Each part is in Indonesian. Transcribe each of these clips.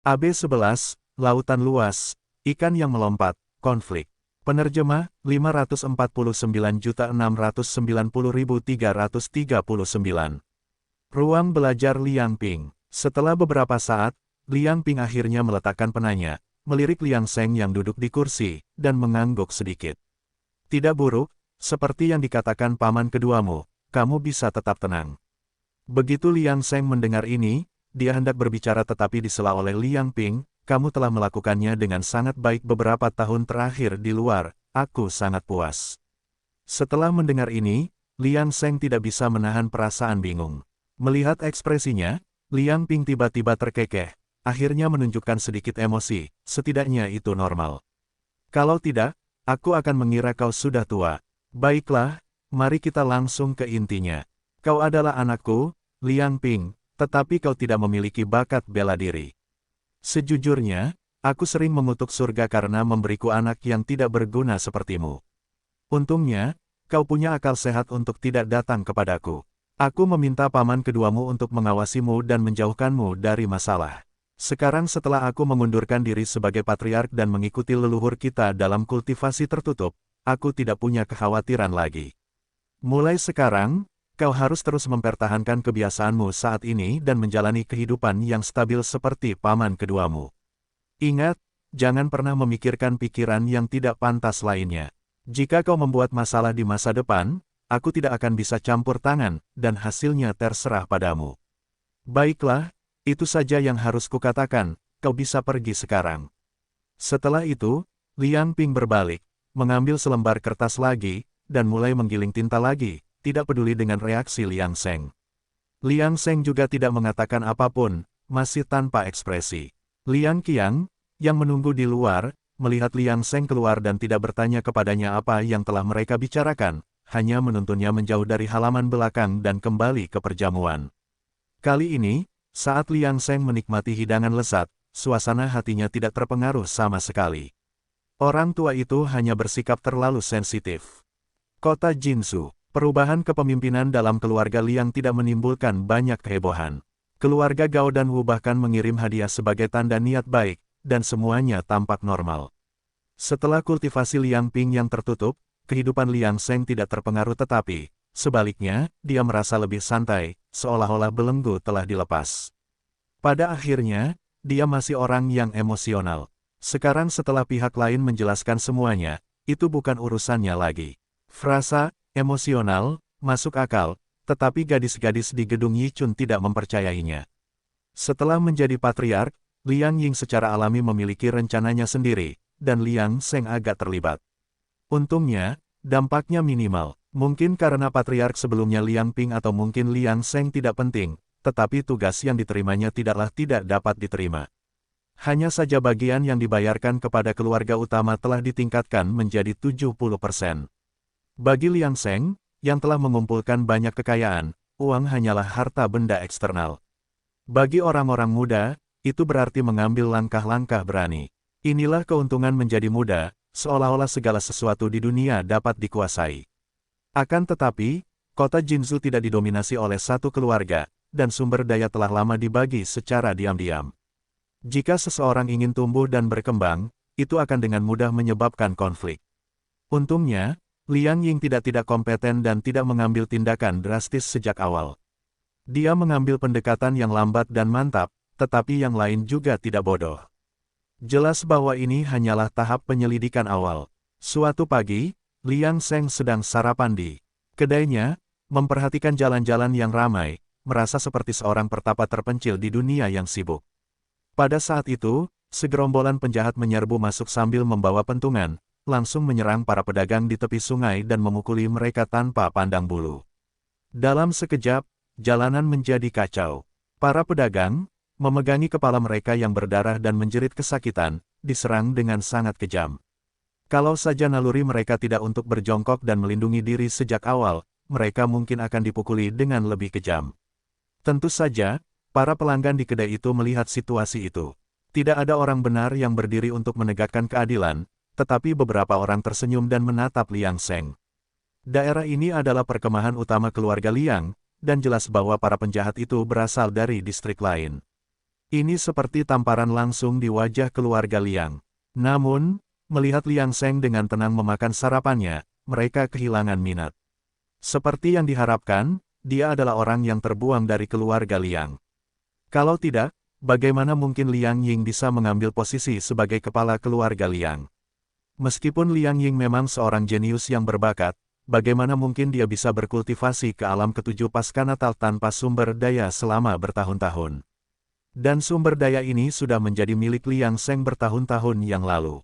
AB11, Lautan Luas, Ikan yang Melompat, Konflik. Penerjemah, 549.690.339. Ruang belajar Liang Ping. Setelah beberapa saat, Liang Ping akhirnya meletakkan penanya, melirik Liang Seng yang duduk di kursi, dan mengangguk sedikit. Tidak buruk, seperti yang dikatakan paman keduamu, kamu bisa tetap tenang. Begitu Liang Seng mendengar ini, dia hendak berbicara tetapi disela oleh Liang Ping, kamu telah melakukannya dengan sangat baik beberapa tahun terakhir di luar, aku sangat puas. Setelah mendengar ini, Liang Seng tidak bisa menahan perasaan bingung. Melihat ekspresinya, Liang Ping tiba-tiba terkekeh, akhirnya menunjukkan sedikit emosi, setidaknya itu normal. Kalau tidak, aku akan mengira kau sudah tua. Baiklah, mari kita langsung ke intinya. Kau adalah anakku, Liang Ping, tetapi kau tidak memiliki bakat bela diri. Sejujurnya, aku sering mengutuk surga karena memberiku anak yang tidak berguna sepertimu. Untungnya, kau punya akal sehat untuk tidak datang kepadaku. Aku meminta paman keduamu untuk mengawasimu dan menjauhkanmu dari masalah. Sekarang setelah aku mengundurkan diri sebagai patriark dan mengikuti leluhur kita dalam kultivasi tertutup, aku tidak punya kekhawatiran lagi. Mulai sekarang, kau harus terus mempertahankan kebiasaanmu saat ini dan menjalani kehidupan yang stabil seperti paman keduamu. Ingat, jangan pernah memikirkan pikiran yang tidak pantas lainnya. Jika kau membuat masalah di masa depan, aku tidak akan bisa campur tangan, dan hasilnya terserah padamu. Baiklah, itu saja yang harus kukatakan, kau bisa pergi sekarang. Setelah itu, Liang Ping berbalik, mengambil selembar kertas lagi, dan mulai menggiling tinta lagi, tidak peduli dengan reaksi Liang Seng. Liang Seng juga tidak mengatakan apapun, masih tanpa ekspresi. Liang Qiang, yang menunggu di luar, melihat Liang Seng keluar dan tidak bertanya kepadanya apa yang telah mereka bicarakan, hanya menuntunnya menjauh dari halaman belakang dan kembali ke perjamuan. Kali ini, saat Liang Seng menikmati hidangan lezat, suasana hatinya tidak terpengaruh sama sekali. Orang tua itu hanya bersikap terlalu sensitif. Kota Jinsu. Perubahan kepemimpinan dalam keluarga Liang tidak menimbulkan banyak kehebohan. Keluarga Gao dan Wu bahkan mengirim hadiah sebagai tanda niat baik, dan semuanya tampak normal. Setelah kultivasi Liang Ping yang tertutup, kehidupan Liang Seng tidak terpengaruh tetapi, sebaliknya, dia merasa lebih santai, seolah-olah belenggu telah dilepas. Pada akhirnya, dia masih orang yang emosional. Sekarang setelah pihak lain menjelaskan semuanya, itu bukan urusannya lagi. Frasa emosional, masuk akal, tetapi gadis-gadis di gedung Yichun tidak mempercayainya. Setelah menjadi patriark, Liang Ying secara alami memiliki rencananya sendiri, dan Liang Seng agak terlibat. Untungnya, dampaknya minimal, mungkin karena patriark sebelumnya Liang Ping atau mungkin Liang Seng tidak penting, tetapi tugas yang diterimanya tidaklah tidak dapat diterima. Hanya saja bagian yang dibayarkan kepada keluarga utama telah ditingkatkan menjadi 70%. Bagi Liang Seng, yang telah mengumpulkan banyak kekayaan, uang hanyalah harta benda eksternal. Bagi orang-orang muda, itu berarti mengambil langkah-langkah berani. Inilah keuntungan menjadi muda, seolah-olah segala sesuatu di dunia dapat dikuasai. Akan tetapi, kota Jinzu tidak didominasi oleh satu keluarga, dan sumber daya telah lama dibagi secara diam-diam. Jika seseorang ingin tumbuh dan berkembang, itu akan dengan mudah menyebabkan konflik. Untungnya, Liang Ying tidak kompeten dan tidak mengambil tindakan drastis sejak awal. Dia mengambil pendekatan yang lambat dan mantap, tetapi yang lain juga tidak bodoh. Jelas bahwa ini hanyalah tahap penyelidikan awal. Suatu pagi, Liang Seng sedang sarapan di kedainya, memperhatikan jalan-jalan yang ramai, merasa seperti seorang pertapa terpencil di dunia yang sibuk. Pada saat itu, segerombolan penjahat menyerbu masuk sambil membawa pentungan, langsung menyerang para pedagang di tepi sungai dan memukuli mereka tanpa pandang bulu. Dalam sekejap, jalanan menjadi kacau. Para pedagang, memegangi kepala mereka yang berdarah dan menjerit kesakitan, diserang dengan sangat kejam. Kalau saja naluri mereka tidak untuk berjongkok dan melindungi diri sejak awal, mereka mungkin akan dipukuli dengan lebih kejam. Tentu saja, para pelanggan di kedai itu melihat situasi itu. Tidak ada orang benar yang berdiri untuk menegakkan keadilan, tetapi beberapa orang tersenyum dan menatap Liang Seng. Daerah ini adalah perkemahan utama keluarga Liang, dan jelas bahwa para penjahat itu berasal dari distrik lain. Ini seperti tamparan langsung di wajah keluarga Liang. Namun, melihat Liang Seng dengan tenang memakan sarapannya, mereka kehilangan minat. Seperti yang diharapkan, dia adalah orang yang terbuang dari keluarga Liang. Kalau tidak, bagaimana mungkin Liang Ying bisa mengambil posisi sebagai kepala keluarga Liang? Meskipun Liang Ying memang seorang jenius yang berbakat, bagaimana mungkin dia bisa berkultivasi ke alam ketujuh pasca Natal tanpa sumber daya selama bertahun-tahun? Dan sumber daya ini sudah menjadi milik Liang Seng bertahun-tahun yang lalu.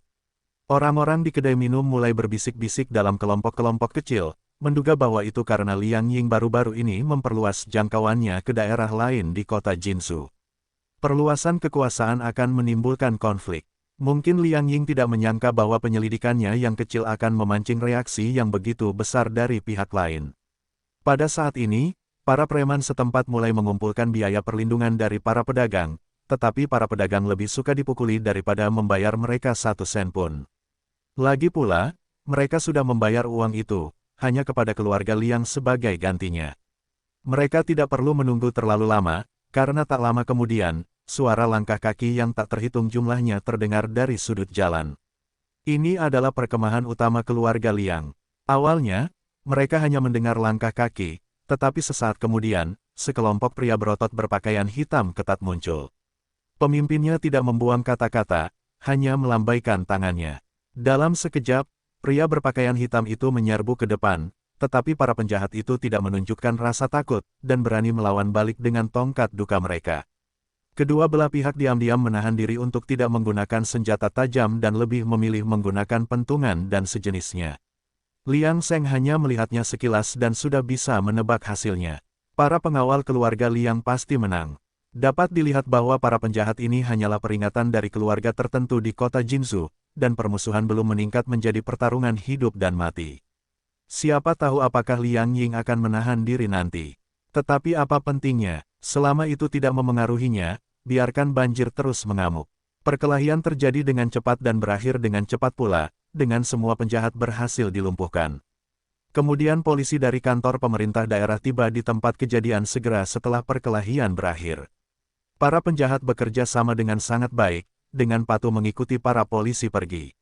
Orang-orang di kedai minum mulai berbisik-bisik dalam kelompok-kelompok kecil, menduga bahwa itu karena Liang Ying baru-baru ini memperluas jangkauannya ke daerah lain di kota Jinsu. Perluasan kekuasaan akan menimbulkan konflik. Mungkin Liang Ying tidak menyangka bahwa penyelidikannya yang kecil akan memancing reaksi yang begitu besar dari pihak lain. Pada saat ini, para preman setempat mulai mengumpulkan biaya perlindungan dari para pedagang, tetapi para pedagang lebih suka dipukuli daripada membayar mereka 1 sen pun. Lagi pula, mereka sudah membayar uang itu, hanya kepada keluarga Liang sebagai gantinya. Mereka tidak perlu menunggu terlalu lama, karena tak lama kemudian, suara langkah kaki yang tak terhitung jumlahnya terdengar dari sudut jalan. Ini adalah perkemahan utama keluarga Liang. Awalnya, mereka hanya mendengar langkah kaki, tetapi sesaat kemudian, sekelompok pria berotot berpakaian hitam ketat muncul. Pemimpinnya tidak membuang kata-kata, hanya melambaikan tangannya. Dalam sekejap, pria berpakaian hitam itu menyerbu ke depan, tetapi para penjahat itu tidak menunjukkan rasa takut, dan berani melawan balik dengan tongkat duka mereka. Kedua belah pihak diam-diam menahan diri untuk tidak menggunakan senjata tajam dan lebih memilih menggunakan pentungan dan sejenisnya. Liang Seng hanya melihatnya sekilas dan sudah bisa menebak hasilnya. Para pengawal keluarga Liang pasti menang. Dapat dilihat bahwa para penjahat ini hanyalah peringatan dari keluarga tertentu di kota Jinsu, dan permusuhan belum meningkat menjadi pertarungan hidup dan mati. Siapa tahu apakah Liang Ying akan menahan diri nanti. Tetapi apa pentingnya, selama itu tidak memengaruhinya, biarkan banjir terus mengamuk. Perkelahian terjadi dengan cepat dan berakhir dengan cepat pula, dengan semua penjahat berhasil dilumpuhkan. Kemudian polisi dari kantor pemerintah daerah tiba di tempat kejadian segera setelah perkelahian berakhir. Para penjahat bekerja sama dengan sangat baik, dengan patuh mengikuti para polisi pergi.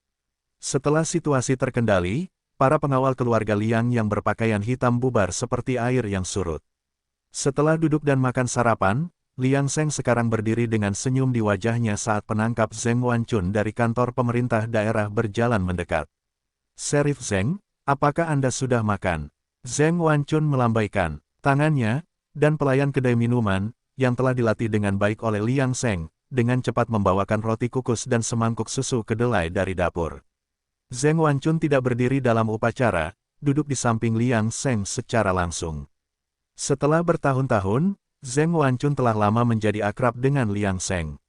Setelah situasi terkendali, para pengawal keluarga Liang yang berpakaian hitam bubar seperti air yang surut. Setelah duduk dan makan sarapan, Liang Seng sekarang berdiri dengan senyum di wajahnya saat penangkap Zheng Wanchun dari kantor pemerintah daerah berjalan mendekat. "Sheriff Zheng, apakah Anda sudah makan?" Zheng Wanchun melambaikan tangannya, dan pelayan kedai minuman, yang telah dilatih dengan baik oleh Liang Seng, dengan cepat membawakan roti kukus dan semangkuk susu kedelai dari dapur. Zheng Wanchun tidak berdiri dalam upacara, duduk di samping Liang Seng secara langsung. Setelah bertahun-tahun, Zheng Wanchun telah lama menjadi akrab dengan Liang Seng.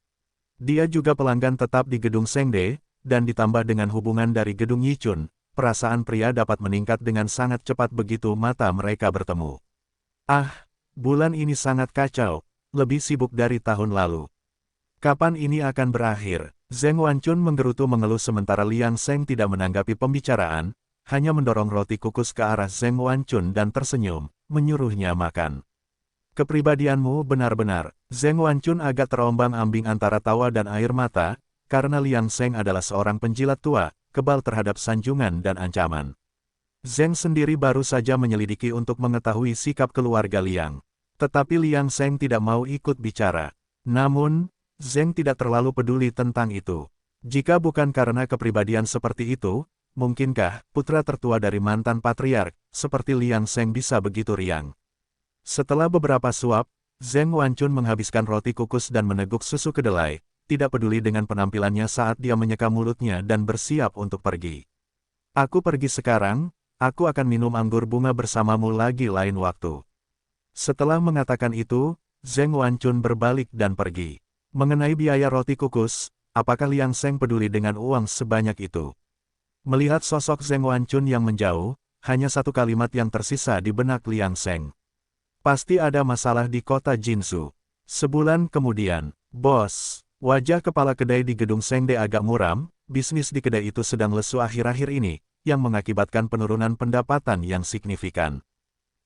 Dia juga pelanggan tetap di gedung Sengde, dan ditambah dengan hubungan dari gedung Yichun, perasaan pria dapat meningkat dengan sangat cepat begitu mata mereka bertemu. "Ah, bulan ini sangat kacau, lebih sibuk dari tahun lalu. Kapan ini akan berakhir?" Zheng Wanchun menggerutu mengeluh sementara Liang Seng tidak menanggapi pembicaraan, hanya mendorong roti kukus ke arah Zheng Wanchun dan tersenyum, menyuruhnya makan. "Kepribadianmu benar-benar." Zheng Wanchun agak terombang-ambing antara tawa dan air mata, karena Liang Seng adalah seorang penjilat tua, kebal terhadap sanjungan dan ancaman. Zheng sendiri baru saja menyelidiki untuk mengetahui sikap keluarga Liang. Tetapi Liang Seng tidak mau ikut bicara. Namun, Zheng tidak terlalu peduli tentang itu. Jika bukan karena kepribadian seperti itu, mungkinkah putra tertua dari mantan patriark, seperti Liang Seng bisa begitu riang? Setelah beberapa suap, Zheng Wanchun menghabiskan roti kukus dan meneguk susu kedelai, tidak peduli dengan penampilannya saat dia menyeka mulutnya dan bersiap untuk pergi. "Aku pergi sekarang, aku akan minum anggur bunga bersamamu lagi lain waktu." Setelah mengatakan itu, Zheng Wanchun berbalik dan pergi. Mengenai biaya roti kukus, apakah Liang Seng peduli dengan uang sebanyak itu? Melihat sosok Zheng Wanchun yang menjauh, hanya satu kalimat yang tersisa di benak Liang Seng. "Pasti ada masalah di kota Jinsu." Sebulan kemudian, "Bos." Wajah kepala kedai di gedung Sengde agak muram, bisnis di kedai itu sedang lesu akhir-akhir ini, yang mengakibatkan penurunan pendapatan yang signifikan.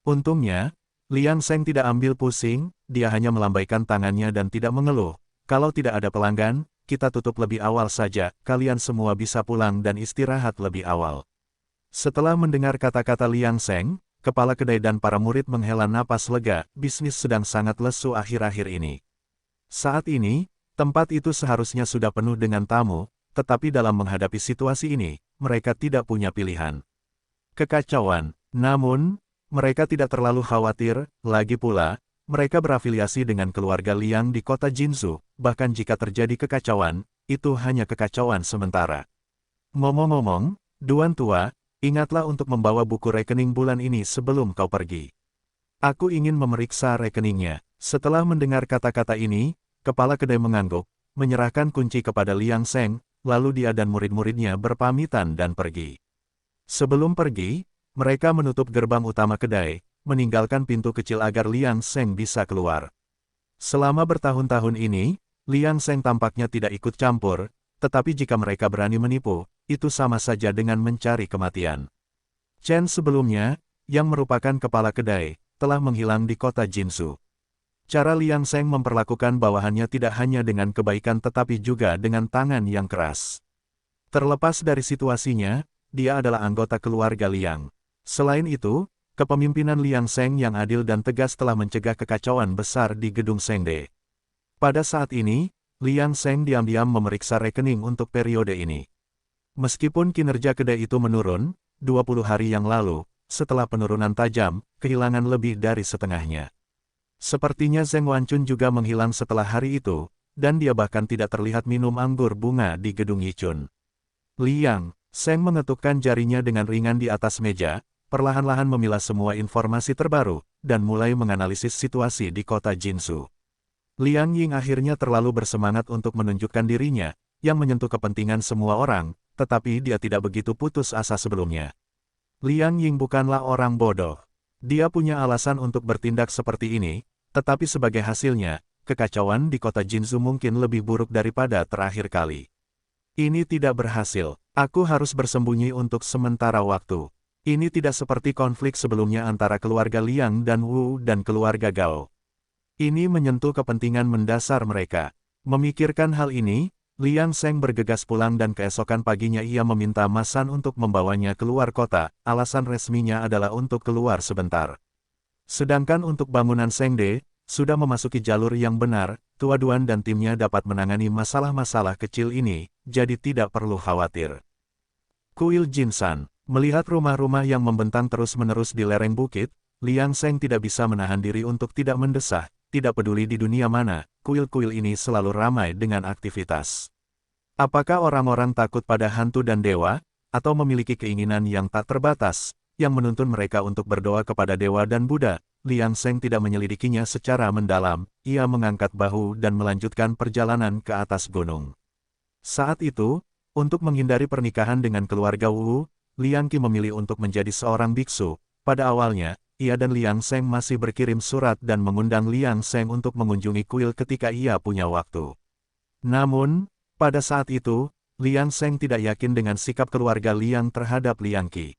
Untungnya, Liang Seng tidak ambil pusing, dia hanya melambaikan tangannya dan tidak mengeluh, Kalau tidak ada pelanggan, kita tutup lebih awal saja, kalian semua bisa pulang dan istirahat lebih awal. Setelah mendengar kata-kata Liang Seng, kepala kedai dan para murid menghela napas lega, bisnis sedang sangat lesu akhir-akhir ini. Saat ini, tempat itu seharusnya sudah penuh dengan tamu, tetapi dalam menghadapi situasi ini, mereka tidak punya pilihan. Kekacauan. Namun, mereka tidak terlalu khawatir, lagi pula, mereka berafiliasi dengan keluarga Liang di kota Jinzhou, bahkan jika terjadi kekacauan, itu hanya kekacauan sementara. Ngomong-ngomong, Duan Tua, ingatlah untuk membawa buku rekening bulan ini sebelum kau pergi. Aku ingin memeriksa rekeningnya. Setelah mendengar kata-kata ini, kepala kedai mengangguk, menyerahkan kunci kepada Liang Seng, lalu dia dan murid-muridnya berpamitan dan pergi. Sebelum pergi, mereka menutup gerbang utama kedai, meninggalkan pintu kecil agar Liang Seng bisa keluar. Selama bertahun-tahun ini, Liang Seng tampaknya tidak ikut campur, tetapi jika mereka berani menipu, itu sama saja dengan mencari kematian. Chen sebelumnya, yang merupakan kepala kedai, telah menghilang di kota Jinzhou. Cara Liang Seng memperlakukan bawahannya tidak hanya dengan kebaikan tetapi juga dengan tangan yang keras. Terlepas dari situasinya, dia adalah anggota keluarga Liang. Selain itu, kepemimpinan Liang Seng yang adil dan tegas telah mencegah kekacauan besar di gedung Sengde. Pada saat ini, Liang Seng diam-diam memeriksa rekening untuk periode ini. Meskipun kinerja kedai itu menurun, 20 hari yang lalu, setelah penurunan tajam, kehilangan lebih dari setengahnya. Sepertinya Zheng Wanchun juga menghilang setelah hari itu, dan dia bahkan tidak terlihat minum anggur bunga di gedung Yichun. Liang Seng mengetukkan jarinya dengan ringan di atas meja, perlahan-lahan memilah semua informasi terbaru, dan mulai menganalisis situasi di kota Jinzhou. Liang Ying akhirnya terlalu bersemangat untuk menunjukkan dirinya, yang menyentuh kepentingan semua orang, tetapi dia tidak begitu putus asa sebelumnya. Liang Ying bukanlah orang bodoh. Dia punya alasan untuk bertindak seperti ini, tetapi sebagai hasilnya, kekacauan di kota Jinzhou mungkin lebih buruk daripada terakhir kali. Ini tidak berhasil. Aku harus bersembunyi untuk sementara waktu. Ini tidak seperti konflik sebelumnya antara keluarga Liang dan Wu dan keluarga Gao. Ini menyentuh kepentingan mendasar mereka. Memikirkan hal ini, Liang Seng bergegas pulang dan keesokan paginya ia meminta Ma San untuk membawanya keluar kota, alasan resminya adalah untuk keluar sebentar. Sedangkan untuk bangunan Sengde, sudah memasuki jalur yang benar, Tua Duan dan timnya dapat menangani masalah-masalah kecil ini, jadi tidak perlu khawatir. Kuil Jinsan. Melihat rumah-rumah yang membentang terus-menerus di lereng bukit, Liang Seng tidak bisa menahan diri untuk tidak mendesah, tidak peduli di dunia mana, kuil-kuil ini selalu ramai dengan aktivitas. Apakah orang-orang takut pada hantu dan dewa, atau memiliki keinginan yang tak terbatas, yang menuntun mereka untuk berdoa kepada dewa dan Buddha? Liang Seng tidak menyelidikinya secara mendalam, ia mengangkat bahu dan melanjutkan perjalanan ke atas gunung. Saat itu, untuk menghindari pernikahan dengan keluarga Wu, Liang Qi memilih untuk menjadi seorang biksu. Pada awalnya, ia dan Liang Seng masih berkirim surat dan mengundang Liang Seng untuk mengunjungi kuil ketika ia punya waktu. Namun, pada saat itu, Liang Seng tidak yakin dengan sikap keluarga Liang terhadap Liang Qi.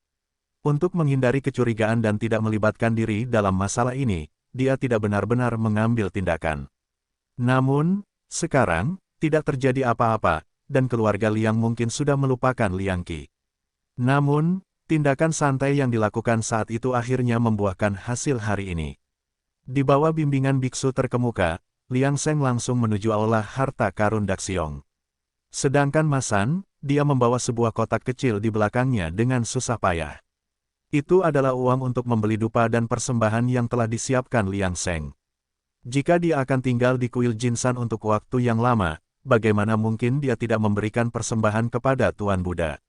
Untuk menghindari kecurigaan dan tidak melibatkan diri dalam masalah ini, dia tidak benar-benar mengambil tindakan. Namun, sekarang, tidak terjadi apa-apa, dan keluarga Liang mungkin sudah melupakan Liang Qi. Namun, tindakan santai yang dilakukan saat itu akhirnya membuahkan hasil hari ini. Di bawah bimbingan biksu terkemuka, Liang Seng langsung menuju aula harta karun Daxiong. Sedangkan Ma San, dia membawa sebuah kotak kecil di belakangnya dengan susah payah. Itu adalah uang untuk membeli dupa dan persembahan yang telah disiapkan Liang Seng. Jika dia akan tinggal di kuil Jinsan untuk waktu yang lama, bagaimana mungkin dia tidak memberikan persembahan kepada Tuan Buddha?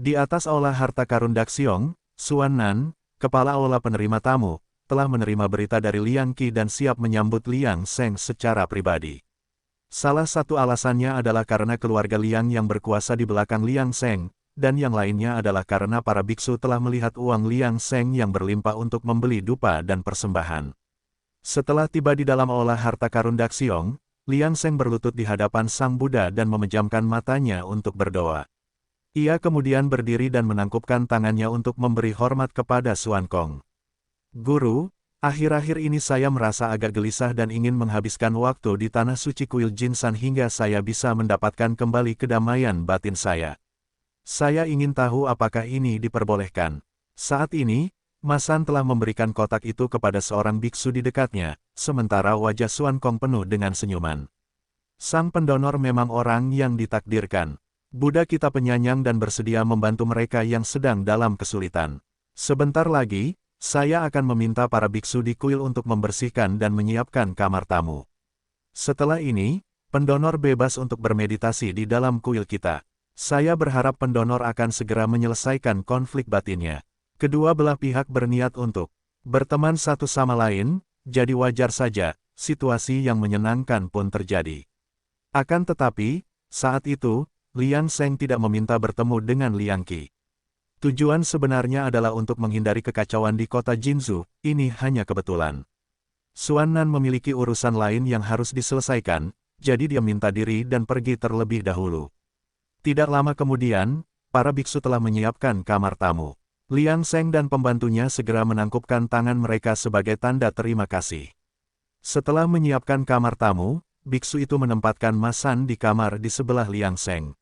Di atas aula harta karun Daxiong, Suan Nan, kepala aula penerima tamu, telah menerima berita dari Liang Qi dan siap menyambut Liang Seng secara pribadi. Salah satu alasannya adalah karena keluarga Liang yang berkuasa di belakang Liang Seng, dan yang lainnya adalah karena para biksu telah melihat uang Liang Seng yang berlimpah untuk membeli dupa dan persembahan. Setelah tiba di dalam aula harta karun Daxiong, Liang Seng berlutut di hadapan Sang Buddha dan memejamkan matanya untuk berdoa. Ia kemudian berdiri dan menangkupkan tangannya untuk memberi hormat kepada Suan Kong. Guru, Akhir-akhir ini saya merasa agak gelisah dan ingin menghabiskan waktu di tanah suci kuil Jinsan hingga saya bisa mendapatkan kembali kedamaian batin saya. Saya ingin tahu apakah ini diperbolehkan. Saat ini, Masan telah memberikan kotak itu kepada seorang biksu di dekatnya, sementara wajah Suan Kong penuh dengan senyuman. Sang pendonor memang orang yang ditakdirkan. Buddha kita penyayang dan bersedia membantu mereka yang sedang dalam kesulitan. Sebentar lagi, saya akan meminta para biksu di kuil untuk membersihkan dan menyiapkan kamar tamu. Setelah ini, pendonor bebas untuk bermeditasi di dalam kuil kita. Saya berharap pendonor akan segera menyelesaikan konflik batinnya. Kedua belah pihak berniat untuk berteman satu sama lain, jadi wajar saja, situasi yang menyenangkan pun terjadi. Akan tetapi, saat itu, Liang Seng tidak meminta bertemu dengan Liang Qi. Tujuan sebenarnya adalah untuk menghindari kekacauan di kota Jinzhou, ini hanya kebetulan. Suan Nan memiliki urusan lain yang harus diselesaikan, jadi dia minta diri dan pergi terlebih dahulu. Tidak lama kemudian, para biksu telah menyiapkan kamar tamu. Liang Seng dan pembantunya segera menangkupkan tangan mereka sebagai tanda terima kasih. Setelah menyiapkan kamar tamu, biksu itu menempatkan Masan di kamar di sebelah Liang Seng.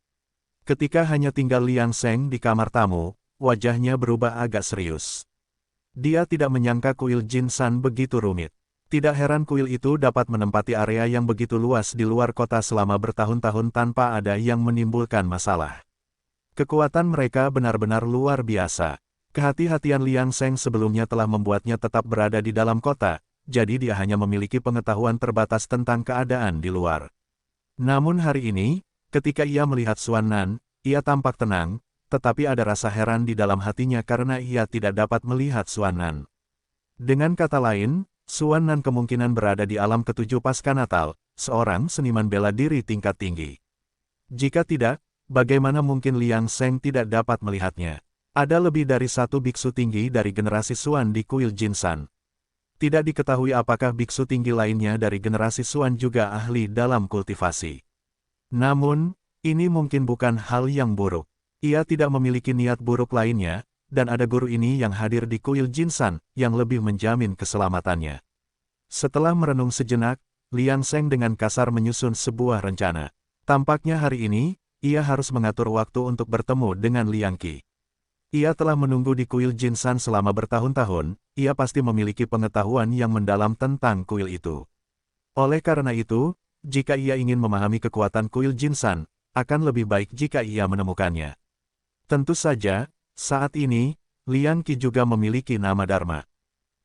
Ketika hanya tinggal Liang Seng di kamar tamu, wajahnya berubah agak serius. Dia tidak menyangka kuil Jinsan begitu rumit. Tidak heran kuil itu dapat menempati area yang begitu luas di luar kota selama bertahun-tahun tanpa ada yang menimbulkan masalah. Kekuatan mereka benar-benar luar biasa. Kehati-hatian Liang Seng sebelumnya telah membuatnya tetap berada di dalam kota, jadi dia hanya memiliki pengetahuan terbatas tentang keadaan di luar. Namun hari ini, ketika ia melihat Suan Nan, ia tampak tenang, tetapi ada rasa heran di dalam hatinya karena ia tidak dapat melihat Suan Nan. Dengan kata lain, Suan Nan kemungkinan berada di alam ketujuh pasca Natal, seorang seniman bela diri tingkat tinggi. Jika tidak, bagaimana mungkin Liang Seng tidak dapat melihatnya? Ada lebih dari satu biksu tinggi dari generasi Suan di kuil Jinsan. Tidak diketahui apakah biksu tinggi lainnya dari generasi Suan juga ahli dalam kultivasi. Namun, ini mungkin bukan hal yang buruk. Ia tidak memiliki niat buruk lainnya, dan ada guru ini yang hadir di kuil Jinsan, yang lebih menjamin keselamatannya. Setelah merenung sejenak, Liang Seng dengan kasar menyusun sebuah rencana. Tampaknya hari ini, ia harus mengatur waktu untuk bertemu dengan Liang Qi. Ia telah menunggu di kuil Jinsan selama bertahun-tahun, ia pasti memiliki pengetahuan yang mendalam tentang kuil itu. Oleh karena itu, jika ia ingin memahami kekuatan kuil Jinsan, akan lebih baik jika ia menemukannya. Tentu saja, saat ini, Liang Qi juga memiliki nama Dharma.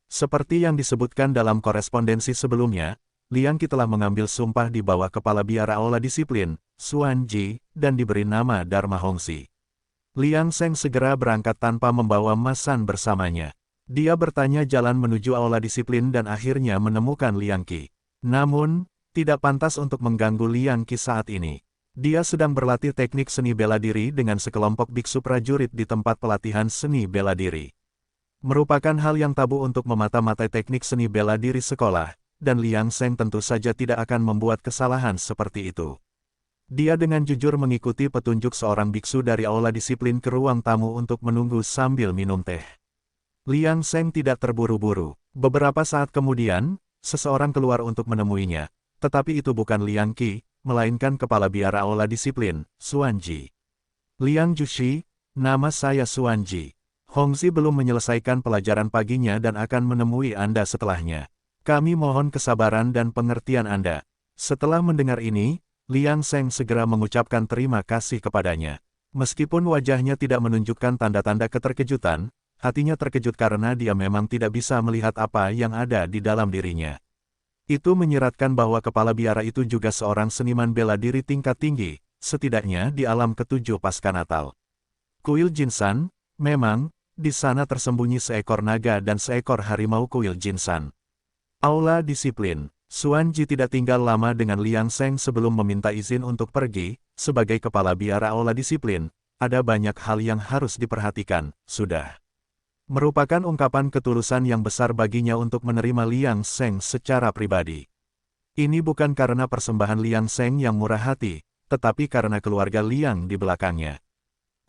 Seperti yang disebutkan dalam korespondensi sebelumnya, Liang Qi telah mengambil sumpah di bawah kepala biara aula disiplin, Suan Ji, dan diberi nama Dharma Hongxi. Liang Seng segera berangkat tanpa membawa Masan bersamanya. Dia bertanya jalan menuju aula disiplin dan akhirnya menemukan Liang Qi. Namun, tidak pantas untuk mengganggu Liang Qi saat ini. Dia sedang berlatih teknik seni bela diri dengan sekelompok biksu prajurit di tempat pelatihan seni bela diri. Merupakan hal yang tabu untuk memata-matai teknik seni bela diri sekolah, dan Liang Seng tentu saja tidak akan membuat kesalahan seperti itu. Dia dengan jujur mengikuti petunjuk seorang biksu dari aula disiplin ke ruang tamu untuk menunggu sambil minum teh. Liang Seng tidak terburu-buru. Beberapa saat kemudian, seseorang keluar untuk menemuinya, tetapi itu bukan Liang Qi, melainkan kepala biara aula disiplin, Suan Ji. Liang Jushi, nama saya Suan Ji. Hongxi belum menyelesaikan pelajaran paginya dan akan menemui Anda setelahnya. Kami mohon kesabaran dan pengertian Anda. Setelah mendengar ini, Liang Seng segera mengucapkan terima kasih kepadanya. Meskipun wajahnya tidak menunjukkan tanda-tanda keterkejutan, hatinya terkejut karena dia memang tidak bisa melihat apa yang ada di dalam dirinya. Itu menyiratkan bahwa kepala biara itu juga seorang seniman bela diri tingkat tinggi, setidaknya di alam ketujuh pasca Natal. Kuil Jinsan, memang, di sana tersembunyi seekor naga dan seekor harimau kuil Jinsan. Aula disiplin. Suan Ji tidak tinggal lama dengan Liang Seng sebelum meminta izin untuk pergi. Sebagai kepala biara aula disiplin, ada banyak hal yang harus diperhatikan, sudah. Merupakan ungkapan ketulusan yang besar baginya untuk menerima Liang Seng secara pribadi. Ini bukan karena persembahan Liang Seng yang murah hati, tetapi karena keluarga Liang di belakangnya.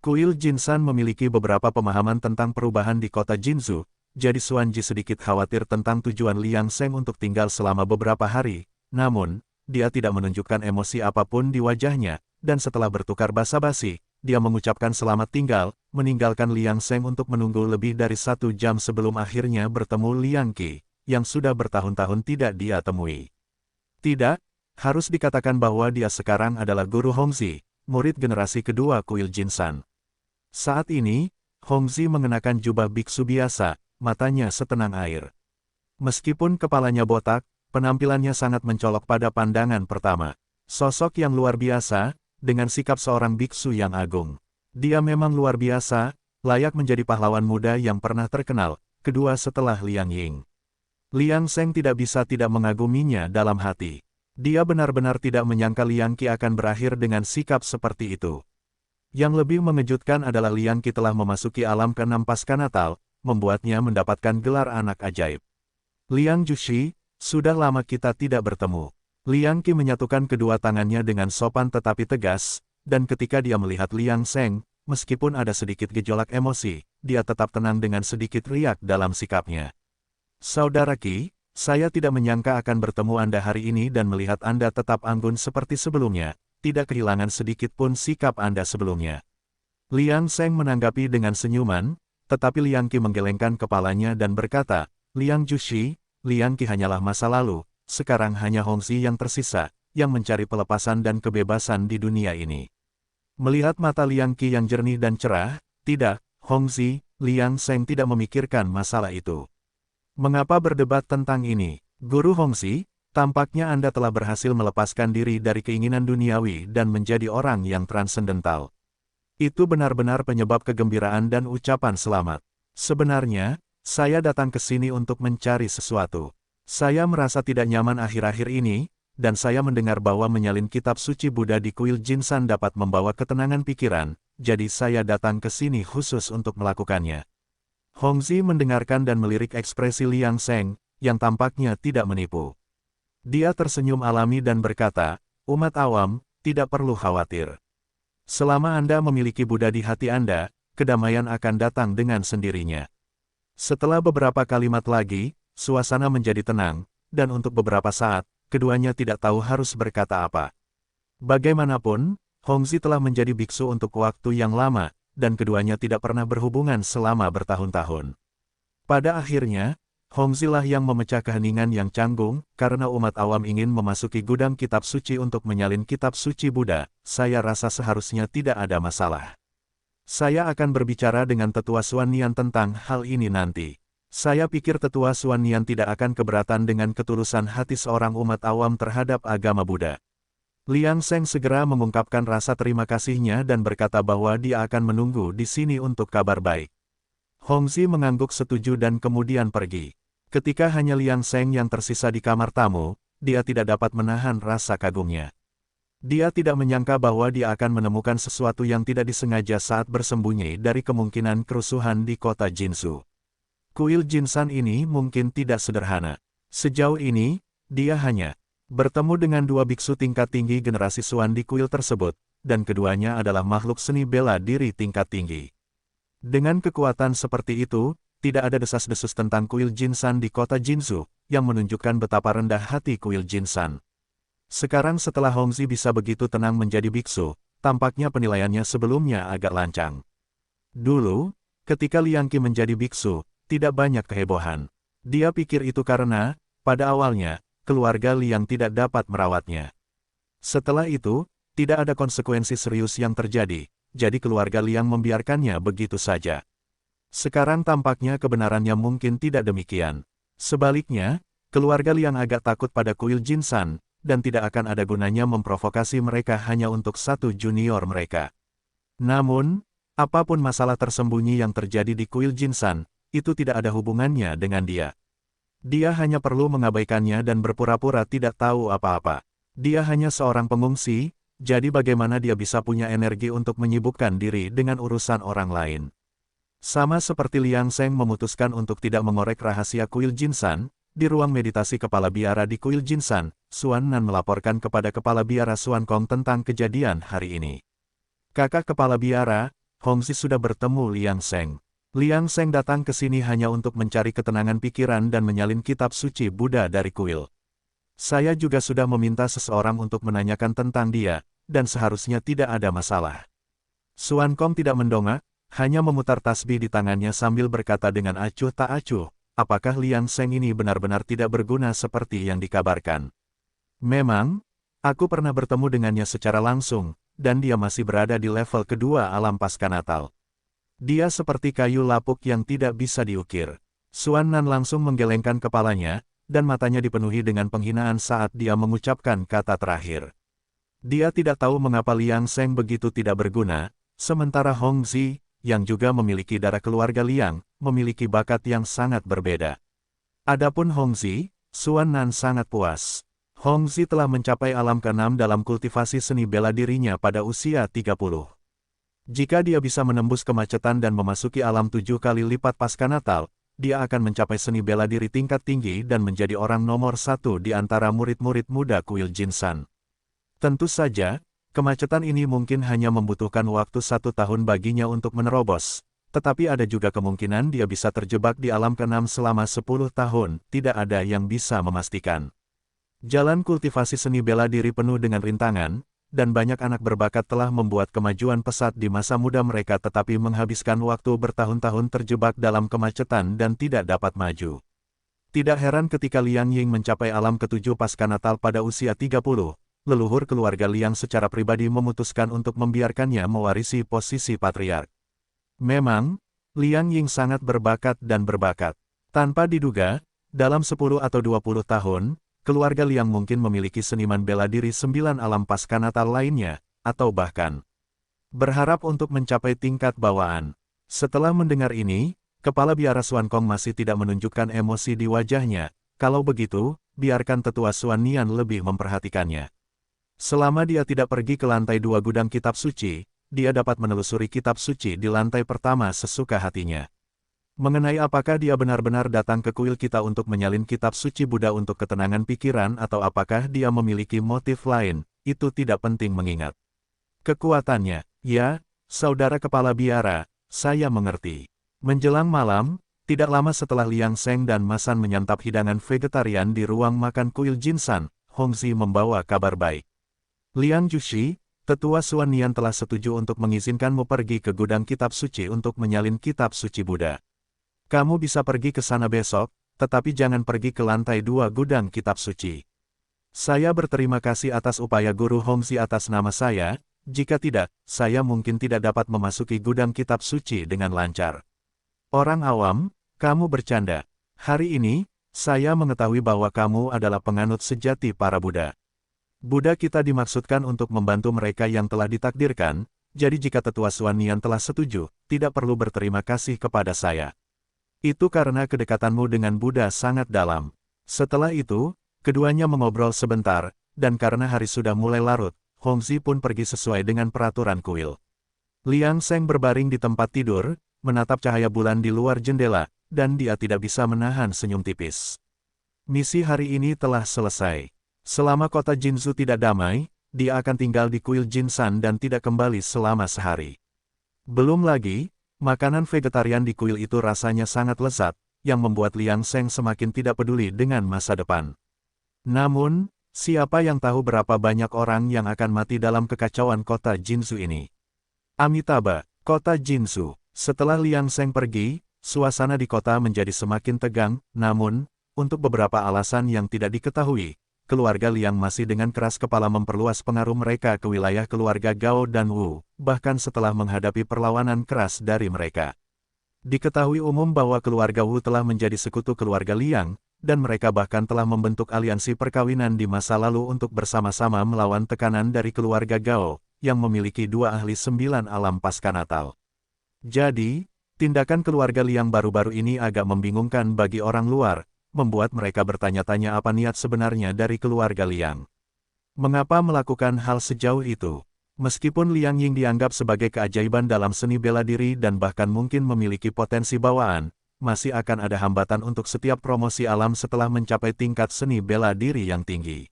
Kuil Jinsan memiliki beberapa pemahaman tentang perubahan di kota Jinzhou, jadi Xuan Ji sedikit khawatir tentang tujuan Liang Seng untuk tinggal selama beberapa hari, namun, dia tidak menunjukkan emosi apapun di wajahnya, dan setelah bertukar basa-basi, dia mengucapkan selamat tinggal, meninggalkan Liang Seng untuk menunggu lebih dari 1 jam sebelum akhirnya bertemu Liang Qi, yang sudah bertahun-tahun tidak dia temui. Tidak, harus dikatakan bahwa dia sekarang adalah guru Hongzi, murid generasi kedua kuil Jinsan. Saat ini, Hongzi mengenakan jubah biksu biasa, matanya setenang air. Meskipun kepalanya botak, penampilannya sangat mencolok pada pandangan pertama. Sosok yang luar biasa, dengan sikap seorang biksu yang agung. Dia memang luar biasa, layak menjadi pahlawan muda yang pernah terkenal, kedua setelah Liang Ying. Liang Seng tidak bisa tidak mengaguminya dalam hati. Dia benar-benar tidak menyangka Liang Qi akan berakhir dengan sikap seperti itu. Yang lebih mengejutkan adalah Liang Qi telah memasuki alam ke-6 pasca Natal, membuatnya mendapatkan gelar anak ajaib. Liang Jushi, sudah lama kita tidak bertemu. Liang Qi menyatukan kedua tangannya dengan sopan tetapi tegas, dan ketika dia melihat Liang Seng, meskipun ada sedikit gejolak emosi, dia tetap tenang dengan sedikit riak dalam sikapnya. Saudara Qi, saya tidak menyangka akan bertemu Anda hari ini dan melihat Anda tetap anggun seperti sebelumnya, tidak kehilangan sedikit pun sikap Anda sebelumnya. Liang Seng menanggapi dengan senyuman, tetapi Liang Qi menggelengkan kepalanya dan berkata, Liang Jushi, Liang Qi hanyalah masa lalu, sekarang hanya Hongzi yang tersisa, yang mencari pelepasan dan kebebasan di dunia ini. Melihat mata Liang Qi yang jernih dan cerah, tidak, Hongzi, Liang Seng tidak memikirkan masalah itu. Mengapa berdebat tentang ini? Guru Hongzi, tampaknya Anda telah berhasil melepaskan diri dari keinginan duniawi dan menjadi orang yang transendental. Itu benar-benar penyebab kegembiraan dan ucapan selamat. Sebenarnya, saya datang ke sini untuk mencari sesuatu. Saya merasa tidak nyaman akhir-akhir ini, dan saya mendengar bahwa menyalin kitab suci Buddha di kuil Jinsan dapat membawa ketenangan pikiran, jadi saya datang ke sini khusus untuk melakukannya. Hongzi mendengarkan dan melirik ekspresi Liang Seng, yang tampaknya tidak menipu. Dia tersenyum alami dan berkata, umat awam, tidak perlu khawatir. Selama Anda memiliki Buddha di hati Anda, kedamaian akan datang dengan sendirinya. Setelah beberapa kalimat lagi, suasana menjadi tenang, dan untuk beberapa saat, keduanya tidak tahu harus berkata apa. Bagaimanapun, Hongzi telah menjadi biksu untuk waktu yang lama, dan keduanya tidak pernah berhubungan selama bertahun-tahun. Pada akhirnya, Hongzi lah yang memecah keheningan yang canggung, karena umat awam ingin memasuki gudang kitab suci untuk menyalin kitab suci Buddha, saya rasa seharusnya tidak ada masalah. Saya akan berbicara dengan Tetua Xuan Nian tentang hal ini nanti. Saya pikir Tetua Xuan Nian tidak akan keberatan dengan ketulusan hati seorang umat awam terhadap agama Buddha. Liang Seng segera mengungkapkan rasa terima kasihnya dan berkata bahwa dia akan menunggu di sini untuk kabar baik. Hongzi mengangguk setuju dan kemudian pergi. Ketika hanya Liang Seng yang tersisa di kamar tamu, dia tidak dapat menahan rasa kagumnya. Dia tidak menyangka bahwa dia akan menemukan sesuatu yang tidak disengaja saat bersembunyi dari kemungkinan kerusuhan di kota Jinsu. Kuil Jinsan ini mungkin tidak sederhana. Sejauh ini, dia hanya bertemu dengan dua biksu tingkat tinggi generasi Xuan di kuil tersebut, dan keduanya adalah makhluk seni bela diri tingkat tinggi. Dengan kekuatan seperti itu, tidak ada desas-desus tentang kuil Jinsan di kota Jinsu, yang menunjukkan betapa rendah hati kuil Jinsan. Sekarang setelah Hongzi bisa begitu tenang menjadi biksu, tampaknya penilaiannya sebelumnya agak lancang. Dulu, ketika Liang Qi menjadi biksu, tidak banyak kehebohan. Dia pikir itu karena, pada awalnya, keluarga Liang tidak dapat merawatnya. Setelah itu, tidak ada konsekuensi serius yang terjadi, jadi keluarga Liang membiarkannya begitu saja. Sekarang tampaknya kebenarannya mungkin tidak demikian. Sebaliknya, keluarga Liang agak takut pada kuil Jinsan, dan tidak akan ada gunanya memprovokasi mereka hanya untuk satu junior mereka. Namun, apapun masalah tersembunyi yang terjadi di kuil Jinsan, itu tidak ada hubungannya dengan dia. Dia hanya perlu mengabaikannya dan berpura-pura tidak tahu apa-apa. Dia hanya seorang pengungsi, jadi bagaimana dia bisa punya energi untuk menyibukkan diri dengan urusan orang lain. Sama seperti Liang Seng memutuskan untuk tidak mengorek rahasia kuil Jinsan, di ruang meditasi kepala biara di kuil Jinsan, Xuan Nan melaporkan kepada kepala biara Xuan Kong tentang kejadian hari ini. Kakak kepala biara, Hongzi sudah bertemu Liang Seng. Liang Seng datang ke sini hanya untuk mencari ketenangan pikiran dan menyalin kitab suci Buddha dari kuil. Saya juga sudah meminta seseorang untuk menanyakan tentang dia, dan seharusnya tidak ada masalah. Suan Kong tidak mendongak, hanya memutar tasbih di tangannya sambil berkata dengan acuh tak acuh, apakah Liang Seng ini benar-benar tidak berguna seperti yang dikabarkan? Memang, aku pernah bertemu dengannya secara langsung, dan dia masih berada di level kedua alam pasca Natal. Dia seperti kayu lapuk yang tidak bisa diukir. Suan Nan langsung menggelengkan kepalanya, dan matanya dipenuhi dengan penghinaan saat dia mengucapkan kata terakhir. Dia tidak tahu mengapa Liang Seng begitu tidak berguna, sementara Hong Zi, yang juga memiliki darah keluarga Liang, memiliki bakat yang sangat berbeda. Adapun Hong Zi, Suan Nan sangat puas. Hong Zi telah mencapai alam ke-6 dalam kultivasi seni bela dirinya pada usia 30. Jika dia bisa menembus kemacetan dan memasuki alam 7 kali lipat pasca Natal, dia akan mencapai seni bela diri tingkat tinggi dan menjadi orang nomor 1 di antara murid-murid muda kuil Jinsan. Tentu saja, kemacetan ini mungkin hanya membutuhkan waktu 1 tahun baginya untuk menerobos, tetapi ada juga kemungkinan dia bisa terjebak di alam ke-6 selama 10 tahun, tidak ada yang bisa memastikan. Jalan kultivasi seni bela diri penuh dengan rintangan, dan banyak anak berbakat telah membuat kemajuan pesat di masa muda mereka tetapi menghabiskan waktu bertahun-tahun terjebak dalam kemacetan dan tidak dapat maju. Tidak heran ketika Liang Ying mencapai alam ke-7 pasca Natal pada usia 30, leluhur keluarga Liang secara pribadi memutuskan untuk membiarkannya mewarisi posisi patriark. Memang, Liang Ying sangat berbakat dan berbakat. Tanpa diduga, dalam 10 atau 20 tahun, keluarga Liang mungkin memiliki seniman bela diri 9 alam pasca Natal lainnya, atau bahkan berharap untuk mencapai tingkat bawaan. Setelah mendengar ini, kepala biara Suan Kong masih tidak menunjukkan emosi di wajahnya. Kalau begitu, biarkan tetua Suan Nian lebih memperhatikannya. Selama dia tidak pergi ke lantai 2 gudang kitab suci, dia dapat menelusuri kitab suci di lantai pertama sesuka hatinya. Mengenai apakah dia benar-benar datang ke kuil kita untuk menyalin kitab suci Buddha untuk ketenangan pikiran atau apakah dia memiliki motif lain, itu tidak penting mengingat kekuatannya. Ya, saudara kepala biara, saya mengerti. Menjelang malam, tidak lama setelah Liang Seng dan Masan menyantap hidangan vegetarian di ruang makan kuil Jinsan, Hong Zi membawa kabar baik. Liang Jushi, tetua Suan Nian telah setuju untuk mengizinkanmu pergi ke gudang kitab suci untuk menyalin kitab suci Buddha. Kamu bisa pergi ke sana besok, tetapi jangan pergi ke lantai 2 gudang kitab suci. Saya berterima kasih atas upaya Guru Hongzi atas nama saya, jika tidak, saya mungkin tidak dapat memasuki gudang kitab suci dengan lancar. Orang awam, kamu bercanda. Hari ini, saya mengetahui bahwa kamu adalah penganut sejati para Buddha. Buddha kita dimaksudkan untuk membantu mereka yang telah ditakdirkan, jadi jika tetua Suan Nian telah setuju, tidak perlu berterima kasih kepada saya. Itu karena kedekatanmu dengan Buddha sangat dalam. Setelah itu, keduanya mengobrol sebentar, dan karena hari sudah mulai larut, Hongzi pun pergi sesuai dengan peraturan kuil. Liang Seng berbaring di tempat tidur, menatap cahaya bulan di luar jendela, dan dia tidak bisa menahan senyum tipis. Misi hari ini telah selesai. Selama kota Jinzu tidak damai, dia akan tinggal di kuil Jinsan dan tidak kembali selama sehari. Belum lagi, makanan vegetarian di kuil itu rasanya sangat lezat, yang membuat Liang Seng semakin tidak peduli dengan masa depan. Namun, siapa yang tahu berapa banyak orang yang akan mati dalam kekacauan kota Jinzu ini? Amitabha, kota Jinzu. Setelah Liang Seng pergi, suasana di kota menjadi semakin tegang, namun, untuk beberapa alasan yang tidak diketahui, keluarga Liang masih dengan keras kepala memperluas pengaruh mereka ke wilayah keluarga Gao dan Wu, bahkan setelah menghadapi perlawanan keras dari mereka. Diketahui umum bahwa keluarga Wu telah menjadi sekutu keluarga Liang, dan mereka bahkan telah membentuk aliansi perkawinan di masa lalu untuk bersama-sama melawan tekanan dari keluarga Gao, yang memiliki 2 ahli 9 alam pasca Natal. Jadi, tindakan keluarga Liang baru-baru ini agak membingungkan bagi orang luar, membuat mereka bertanya-tanya apa niat sebenarnya dari keluarga Liang. Mengapa melakukan hal sejauh itu? Meskipun Liang Ying dianggap sebagai keajaiban dalam seni bela diri dan bahkan mungkin memiliki potensi bawaan, masih akan ada hambatan untuk setiap promosi alam setelah mencapai tingkat seni bela diri yang tinggi.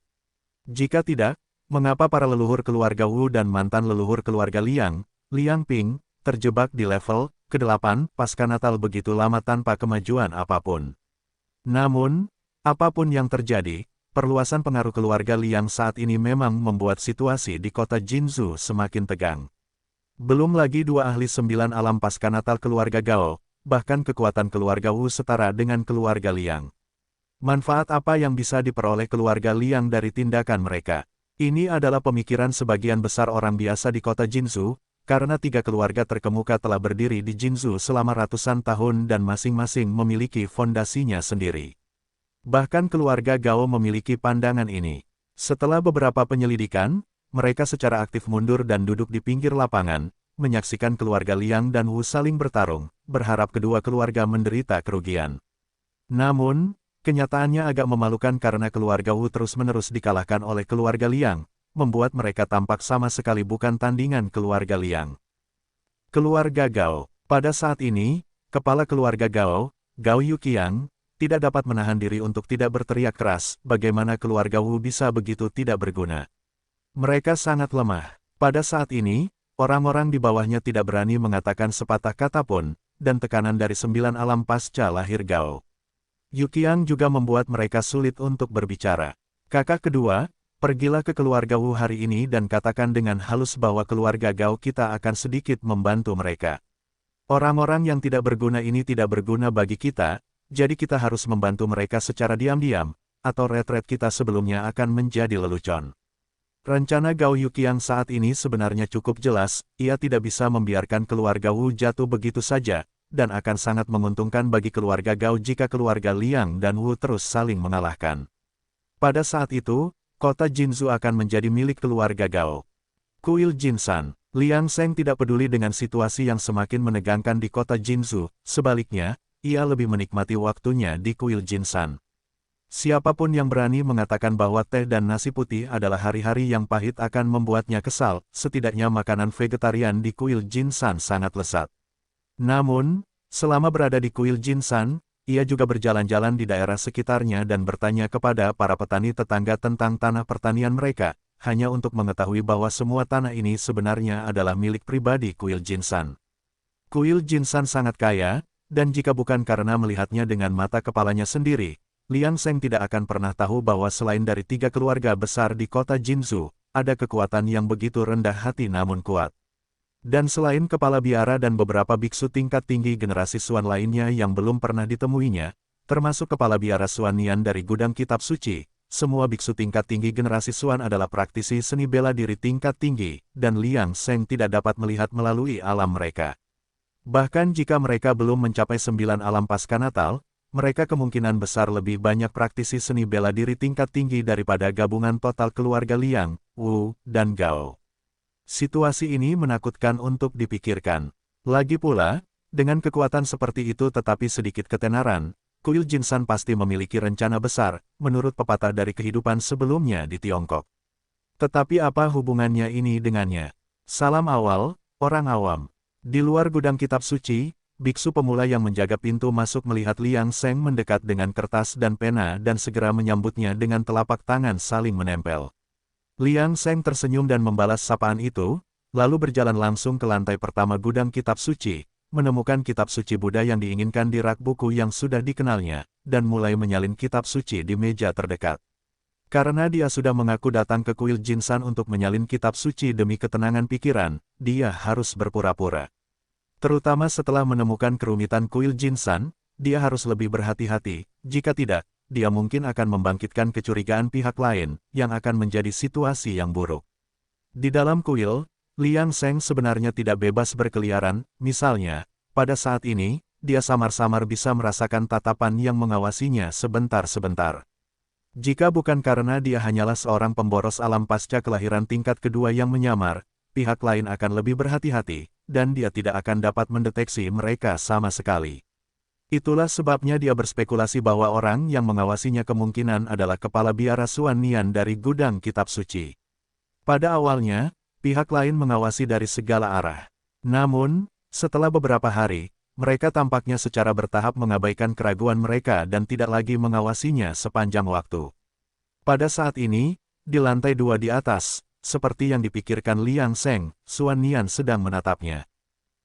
Jika tidak, mengapa para leluhur keluarga Wu dan mantan leluhur keluarga Liang, Liang Ping, terjebak di level ke-8 pasca Natal begitu lama tanpa kemajuan apapun. Namun, apapun yang terjadi, perluasan pengaruh keluarga Liang saat ini memang membuat situasi di kota Jinzhou semakin tegang. Belum lagi dua ahli 9 alam pasca Natal keluarga Gao, bahkan kekuatan keluarga Wu setara dengan keluarga Liang. Manfaat apa yang bisa diperoleh keluarga Liang dari tindakan mereka? Ini adalah pemikiran sebagian besar orang biasa di kota Jinzhou, karena 3 keluarga terkemuka telah berdiri di Jinzhou selama ratusan tahun dan masing-masing memiliki fondasinya sendiri. Bahkan keluarga Gao memiliki pandangan ini. Setelah beberapa penyelidikan, mereka secara aktif mundur dan duduk di pinggir lapangan, menyaksikan keluarga Liang dan Wu saling bertarung, berharap kedua keluarga menderita kerugian. Namun, kenyataannya agak memalukan karena keluarga Wu terus-menerus dikalahkan oleh keluarga Liang, membuat mereka tampak sama sekali bukan tandingan keluarga Liang. Keluarga Gao. Pada saat ini, kepala keluarga Gao, Gao Yuqiang, tidak dapat menahan diri untuk tidak berteriak keras, bagaimana keluarga Wu bisa begitu tidak berguna. Mereka sangat lemah. Pada saat ini, orang-orang di bawahnya tidak berani mengatakan sepatah kata pun, dan tekanan dari 9 alam pasca lahir Gao Yuqiang juga membuat mereka sulit untuk berbicara. Kakak kedua, pergilah ke keluarga Wu hari ini dan katakan dengan halus bahwa keluarga Gao kita akan sedikit membantu mereka. Orang-orang yang tidak berguna ini tidak berguna bagi kita, jadi kita harus membantu mereka secara diam-diam, atau retret kita sebelumnya akan menjadi lelucon. Rencana Gao Yuqiang saat ini sebenarnya cukup jelas, ia tidak bisa membiarkan keluarga Wu jatuh begitu saja, dan akan sangat menguntungkan bagi keluarga Gao jika keluarga Liang dan Wu terus saling mengalahkan. Pada saat itu, kota Jinzhou akan menjadi milik keluarga Gao. Kuil Jinsan. Liang Sheng tidak peduli dengan situasi yang semakin menegangkan di kota Jinzhou, sebaliknya, ia lebih menikmati waktunya di kuil Jinsan. Siapapun yang berani mengatakan bahwa teh dan nasi putih adalah hari-hari yang pahit akan membuatnya kesal, setidaknya makanan vegetarian di kuil Jinsan sangat lezat. Namun, selama berada di kuil Jinsan, ia juga berjalan-jalan di daerah sekitarnya dan bertanya kepada para petani tetangga tentang tanah pertanian mereka, hanya untuk mengetahui bahwa semua tanah ini sebenarnya adalah milik pribadi kuil Jinsan. Kuil Jinsan sangat kaya, dan jika bukan karena melihatnya dengan mata kepalanya sendiri, Liang Sheng tidak akan pernah tahu bahwa selain dari 3 keluarga besar di kota Jinzhou, ada kekuatan yang begitu rendah hati namun kuat. Dan selain kepala biara dan beberapa biksu tingkat tinggi generasi Xuan lainnya yang belum pernah ditemuinya, termasuk kepala biara Xuan Nian dari gudang kitab suci, semua biksu tingkat tinggi generasi Xuan adalah praktisi seni bela diri tingkat tinggi, dan Liang Sheng tidak dapat melihat melalui alam mereka. Bahkan jika mereka belum mencapai 9 alam pasca Natal, mereka kemungkinan besar lebih banyak praktisi seni bela diri tingkat tinggi daripada gabungan total keluarga Liang, Wu, dan Gao. Situasi ini menakutkan untuk dipikirkan. Lagi pula, dengan kekuatan seperti itu tetapi sedikit ketenaran, kuil Jinsan pasti memiliki rencana besar, menurut pepatah dari kehidupan sebelumnya di Tiongkok. Tetapi apa hubungannya ini dengannya? Salam awal, orang awam. Di luar gudang kitab suci, biksu pemula yang menjaga pintu masuk melihat Liang Sheng mendekat dengan kertas dan pena dan segera menyambutnya dengan telapak tangan saling menempel. Liang Sheng tersenyum dan membalas sapaan itu, lalu berjalan langsung ke lantai pertama gudang kitab suci, menemukan kitab suci Buddha yang diinginkan di rak buku yang sudah dikenalnya, dan mulai menyalin kitab suci di meja terdekat. Karena dia sudah mengaku datang ke kuil Jinsan untuk menyalin kitab suci demi ketenangan pikiran, dia harus berpura-pura. Terutama setelah menemukan kerumitan kuil Jinsan, dia harus lebih berhati-hati, jika tidak, dia mungkin akan membangkitkan kecurigaan pihak lain, yang akan menjadi situasi yang buruk. Di dalam kuil, Liang Sheng sebenarnya tidak bebas berkeliaran, misalnya, pada saat ini, dia samar-samar bisa merasakan tatapan yang mengawasinya sebentar-sebentar. Jika bukan karena dia hanyalah seorang pemboros alam pasca kelahiran tingkat kedua yang menyamar, pihak lain akan lebih berhati-hati, dan dia tidak akan dapat mendeteksi mereka sama sekali. Itulah sebabnya dia berspekulasi bahwa orang yang mengawasinya kemungkinan adalah kepala biara Xuan Nian dari gudang kitab suci. Pada awalnya, pihak lain mengawasi dari segala arah. Namun, setelah beberapa hari, mereka tampaknya secara bertahap mengabaikan keraguan mereka dan tidak lagi mengawasinya sepanjang waktu. Pada saat ini, di lantai 2 di atas, seperti yang dipikirkan Liang Sheng, Xuan Nian sedang menatapnya.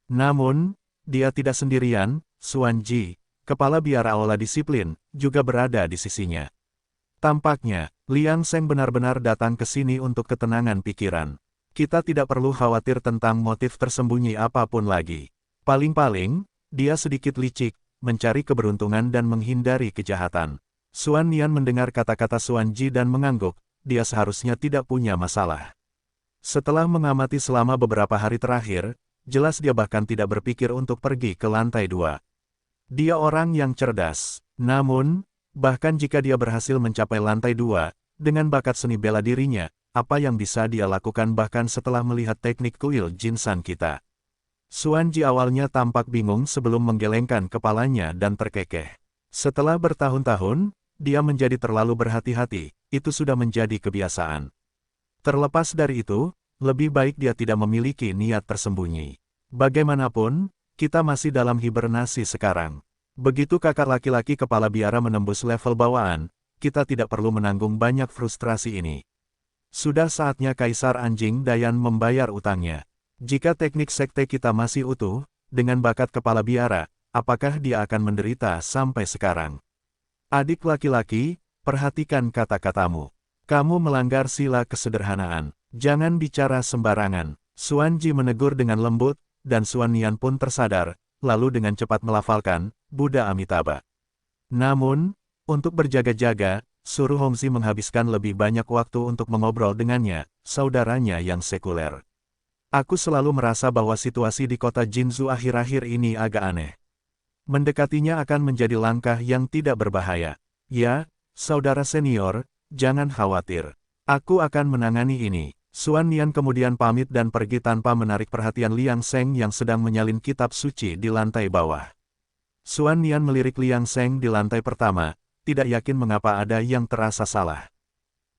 Namun, dia tidak sendirian, Xuan Ji, kepala biara aula disiplin, juga berada di sisinya. Tampaknya, Liang Seng benar-benar datang ke sini untuk ketenangan pikiran. Kita tidak perlu khawatir tentang motif tersembunyi apapun lagi. Paling-paling, dia sedikit licik, mencari keberuntungan dan menghindari kejahatan. Xuan Nian mendengar kata-kata Xuan Ji dan mengangguk, dia seharusnya tidak punya masalah. Setelah mengamati selama beberapa hari terakhir, jelas dia bahkan tidak berpikir untuk pergi ke lantai 2. Dia orang yang cerdas, namun, bahkan jika dia berhasil mencapai lantai 2, dengan bakat seni bela dirinya, apa yang bisa dia lakukan bahkan setelah melihat teknik kuil Jinsan kita. Xuan Ji awalnya tampak bingung sebelum menggelengkan kepalanya dan terkekeh. Setelah bertahun-tahun, dia menjadi terlalu berhati-hati, itu sudah menjadi kebiasaan. Terlepas dari itu, lebih baik dia tidak memiliki niat tersembunyi. Bagaimanapun, kita masih dalam hibernasi sekarang. Begitu kakak laki-laki kepala biara menembus level bawaan, kita tidak perlu menanggung banyak frustrasi ini. Sudah saatnya Kaisar Anjing Dayan membayar utangnya. Jika teknik sekte kita masih utuh, dengan bakat kepala biara, apakah dia akan menderita sampai sekarang? Adik laki-laki, perhatikan kata-katamu. Kamu melanggar sila kesederhanaan. Jangan bicara sembarangan. Xuan Ji menegur dengan lembut, dan Xuan Nian pun tersadar, lalu dengan cepat melafalkan, Buddha Amitabha. Namun, untuk berjaga-jaga, suruh Hongzi menghabiskan lebih banyak waktu untuk mengobrol dengannya, saudaranya yang sekuler. Aku selalu merasa bahwa situasi di kota Jinzhou akhir-akhir ini agak aneh. Mendekatinya akan menjadi langkah yang tidak berbahaya. Ya, saudara senior, jangan khawatir. Aku akan menangani ini. Xuan Nian kemudian pamit dan pergi tanpa menarik perhatian Liang Seng yang sedang menyalin kitab suci di lantai bawah. Xuan Nian melirik Liang Seng di lantai pertama, tidak yakin mengapa ada yang terasa salah.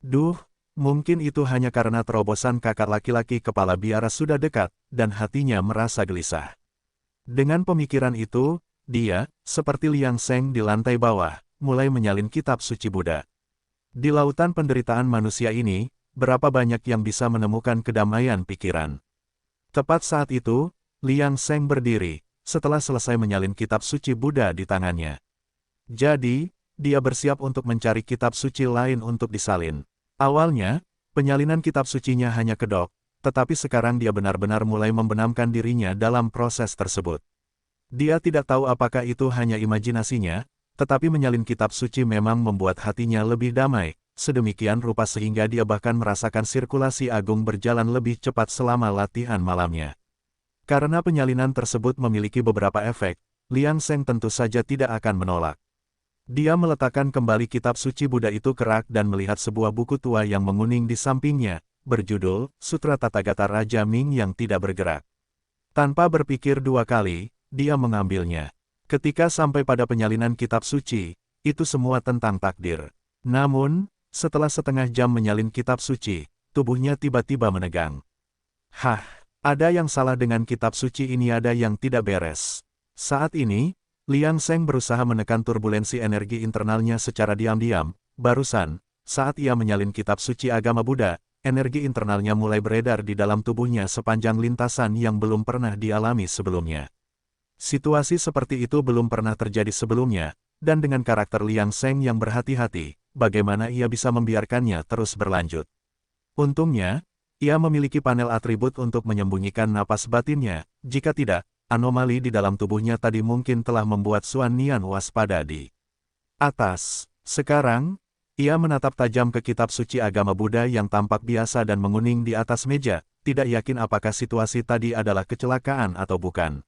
Duh, mungkin itu hanya karena terobosan kakak laki-laki kepala biara sudah dekat, dan hatinya merasa gelisah. Dengan pemikiran itu, dia, seperti Liang Seng di lantai bawah, mulai menyalin kitab suci Buddha. Di lautan penderitaan manusia ini, berapa banyak yang bisa menemukan kedamaian pikiran. Tepat saat itu, Liang Seng berdiri, setelah selesai menyalin kitab suci Buddha di tangannya. Jadi, dia bersiap untuk mencari kitab suci lain untuk disalin. Awalnya, penyalinan kitab sucinya hanya kedok, tetapi sekarang dia benar-benar mulai membenamkan dirinya dalam proses tersebut. Dia tidak tahu apakah itu hanya imajinasinya, tetapi menyalin kitab suci memang membuat hatinya lebih damai, sedemikian rupa sehingga dia bahkan merasakan sirkulasi agung berjalan lebih cepat selama latihan malamnya. Karena penyalinan tersebut memiliki beberapa efek, Liang Seng tentu saja tidak akan menolak. Dia meletakkan kembali kitab suci Buddha itu ke rak dan melihat sebuah buku tua yang menguning di sampingnya, berjudul Sutra Tathagata Raja Ming yang tidak bergerak. Tanpa berpikir dua kali, dia mengambilnya. Ketika sampai pada penyalinan kitab suci, itu semua tentang takdir. Namun, setelah setengah jam menyalin kitab suci, tubuhnya tiba-tiba menegang. Hah, ada yang salah dengan kitab suci ini, ada yang tidak beres. Saat ini, Liang Seng berusaha menekan turbulensi energi internalnya secara diam-diam. Barusan, saat ia menyalin kitab suci agama Buddha, energi internalnya mulai beredar di dalam tubuhnya sepanjang lintasan yang belum pernah dialami sebelumnya. Situasi seperti itu belum pernah terjadi sebelumnya, dan dengan karakter Liang Seng yang berhati-hati, bagaimana ia bisa membiarkannya terus berlanjut. Untungnya, ia memiliki panel atribut untuk menyembunyikan napas batinnya, jika tidak, anomali di dalam tubuhnya tadi mungkin telah membuat Xuan Nian waspada di atas. Sekarang, ia menatap tajam ke kitab suci agama Buddha yang tampak biasa dan menguning di atas meja, tidak yakin apakah situasi tadi adalah kecelakaan atau bukan.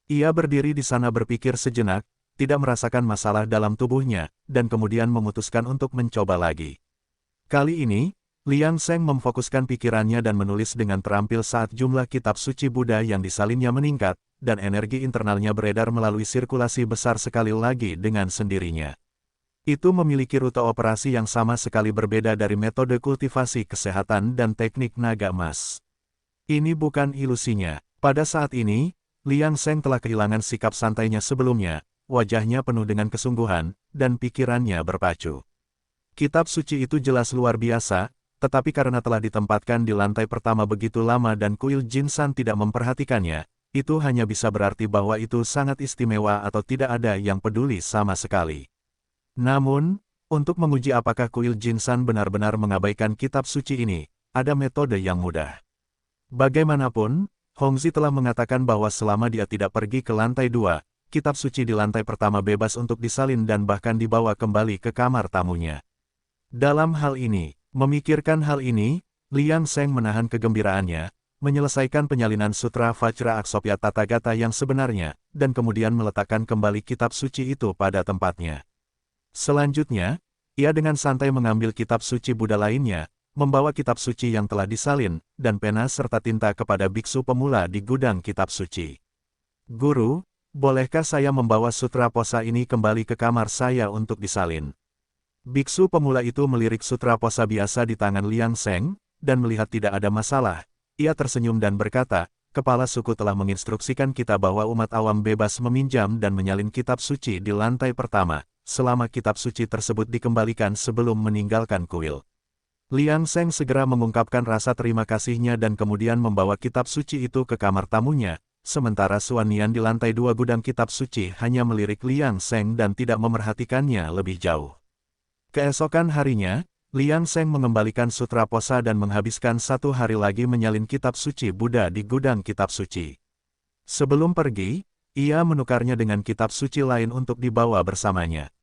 Ia berdiri di sana berpikir sejenak, tidak merasakan masalah dalam tubuhnya, dan kemudian memutuskan untuk mencoba lagi. Kali ini, Liang Seng memfokuskan pikirannya dan menulis dengan terampil saat jumlah kitab suci Buddha yang disalinnya meningkat, dan energi internalnya beredar melalui sirkulasi besar sekali lagi dengan sendirinya. Itu memiliki rute operasi yang sama sekali berbeda dari metode kultivasi kesehatan dan teknik naga emas. Ini bukan ilusinya. Pada saat ini, Liang Seng telah kehilangan sikap santainya sebelumnya, wajahnya penuh dengan kesungguhan, dan pikirannya berpacu. Kitab suci itu jelas luar biasa, tetapi karena telah ditempatkan di lantai pertama begitu lama dan kuil Jinsan tidak memperhatikannya, itu hanya bisa berarti bahwa itu sangat istimewa atau tidak ada yang peduli sama sekali. Namun, untuk menguji apakah kuil Jinsan benar-benar mengabaikan kitab suci ini, ada metode yang mudah. Bagaimanapun, Hongzi telah mengatakan bahwa selama dia tidak pergi ke lantai 2, kitab suci di lantai pertama bebas untuk disalin dan bahkan dibawa kembali ke kamar tamunya. Dalam hal ini, memikirkan hal ini, Liang Seng menahan kegembiraannya, menyelesaikan penyalinan Sutra Vajra Aksopya Tathagata yang sebenarnya, dan kemudian meletakkan kembali kitab suci itu pada tempatnya. Selanjutnya, ia dengan santai mengambil kitab suci Buddha lainnya, membawa kitab suci yang telah disalin, dan pena serta tinta kepada biksu pemula di gudang kitab suci. Guru, bolehkah saya membawa sutra posa ini kembali ke kamar saya untuk disalin? Biksu pemula itu melirik sutra posa biasa di tangan Liang Seng, dan melihat tidak ada masalah. Ia tersenyum dan berkata, kepala suku telah menginstruksikan kita bahwa umat awam bebas meminjam dan menyalin kitab suci di lantai pertama, selama kitab suci tersebut dikembalikan sebelum meninggalkan kuil. Liang Seng segera mengungkapkan rasa terima kasihnya dan kemudian membawa kitab suci itu ke kamar tamunya, sementara Suan Nian di lantai 2 gudang kitab suci hanya melirik Liang Seng dan tidak memerhatikannya lebih jauh. Keesokan harinya, Liang Seng mengembalikan sutra posa dan menghabiskan 1 hari lagi menyalin kitab suci Buddha di gudang kitab suci. Sebelum pergi, ia menukarnya dengan kitab suci lain untuk dibawa bersamanya.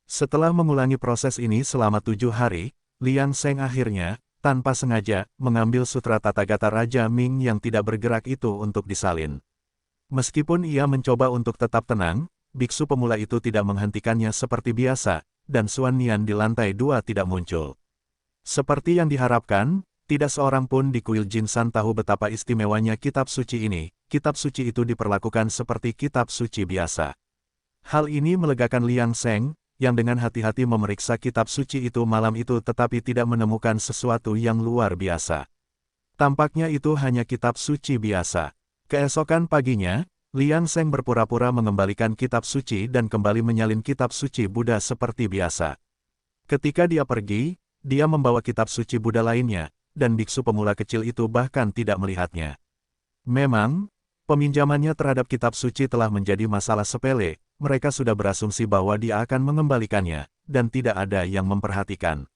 Setelah mengulangi proses ini selama 7 hari, Liang Seng akhirnya, tanpa sengaja, mengambil sutra Tathagata Raja Ming yang tidak bergerak itu untuk disalin. Meskipun ia mencoba untuk tetap tenang, biksu pemula itu tidak menghentikannya seperti biasa, dan Suan Nian di lantai 2 tidak muncul. Seperti yang diharapkan, tidak seorang pun di kuil Jinsan tahu betapa istimewanya kitab suci ini. Kitab suci itu diperlakukan seperti kitab suci biasa. Hal ini melegakan Liang Seng, yang dengan hati-hati memeriksa kitab suci itu malam itu tetapi tidak menemukan sesuatu yang luar biasa. Tampaknya itu hanya kitab suci biasa. Keesokan paginya, Liang Seng berpura-pura mengembalikan kitab suci dan kembali menyalin kitab suci Buddha seperti biasa. Ketika dia pergi, dia membawa kitab suci Buddha lainnya, dan biksu pemula kecil itu bahkan tidak melihatnya. Memang, peminjamannya terhadap kitab suci telah menjadi masalah sepele. Mereka sudah berasumsi bahwa dia akan mengembalikannya, dan tidak ada yang memperhatikan.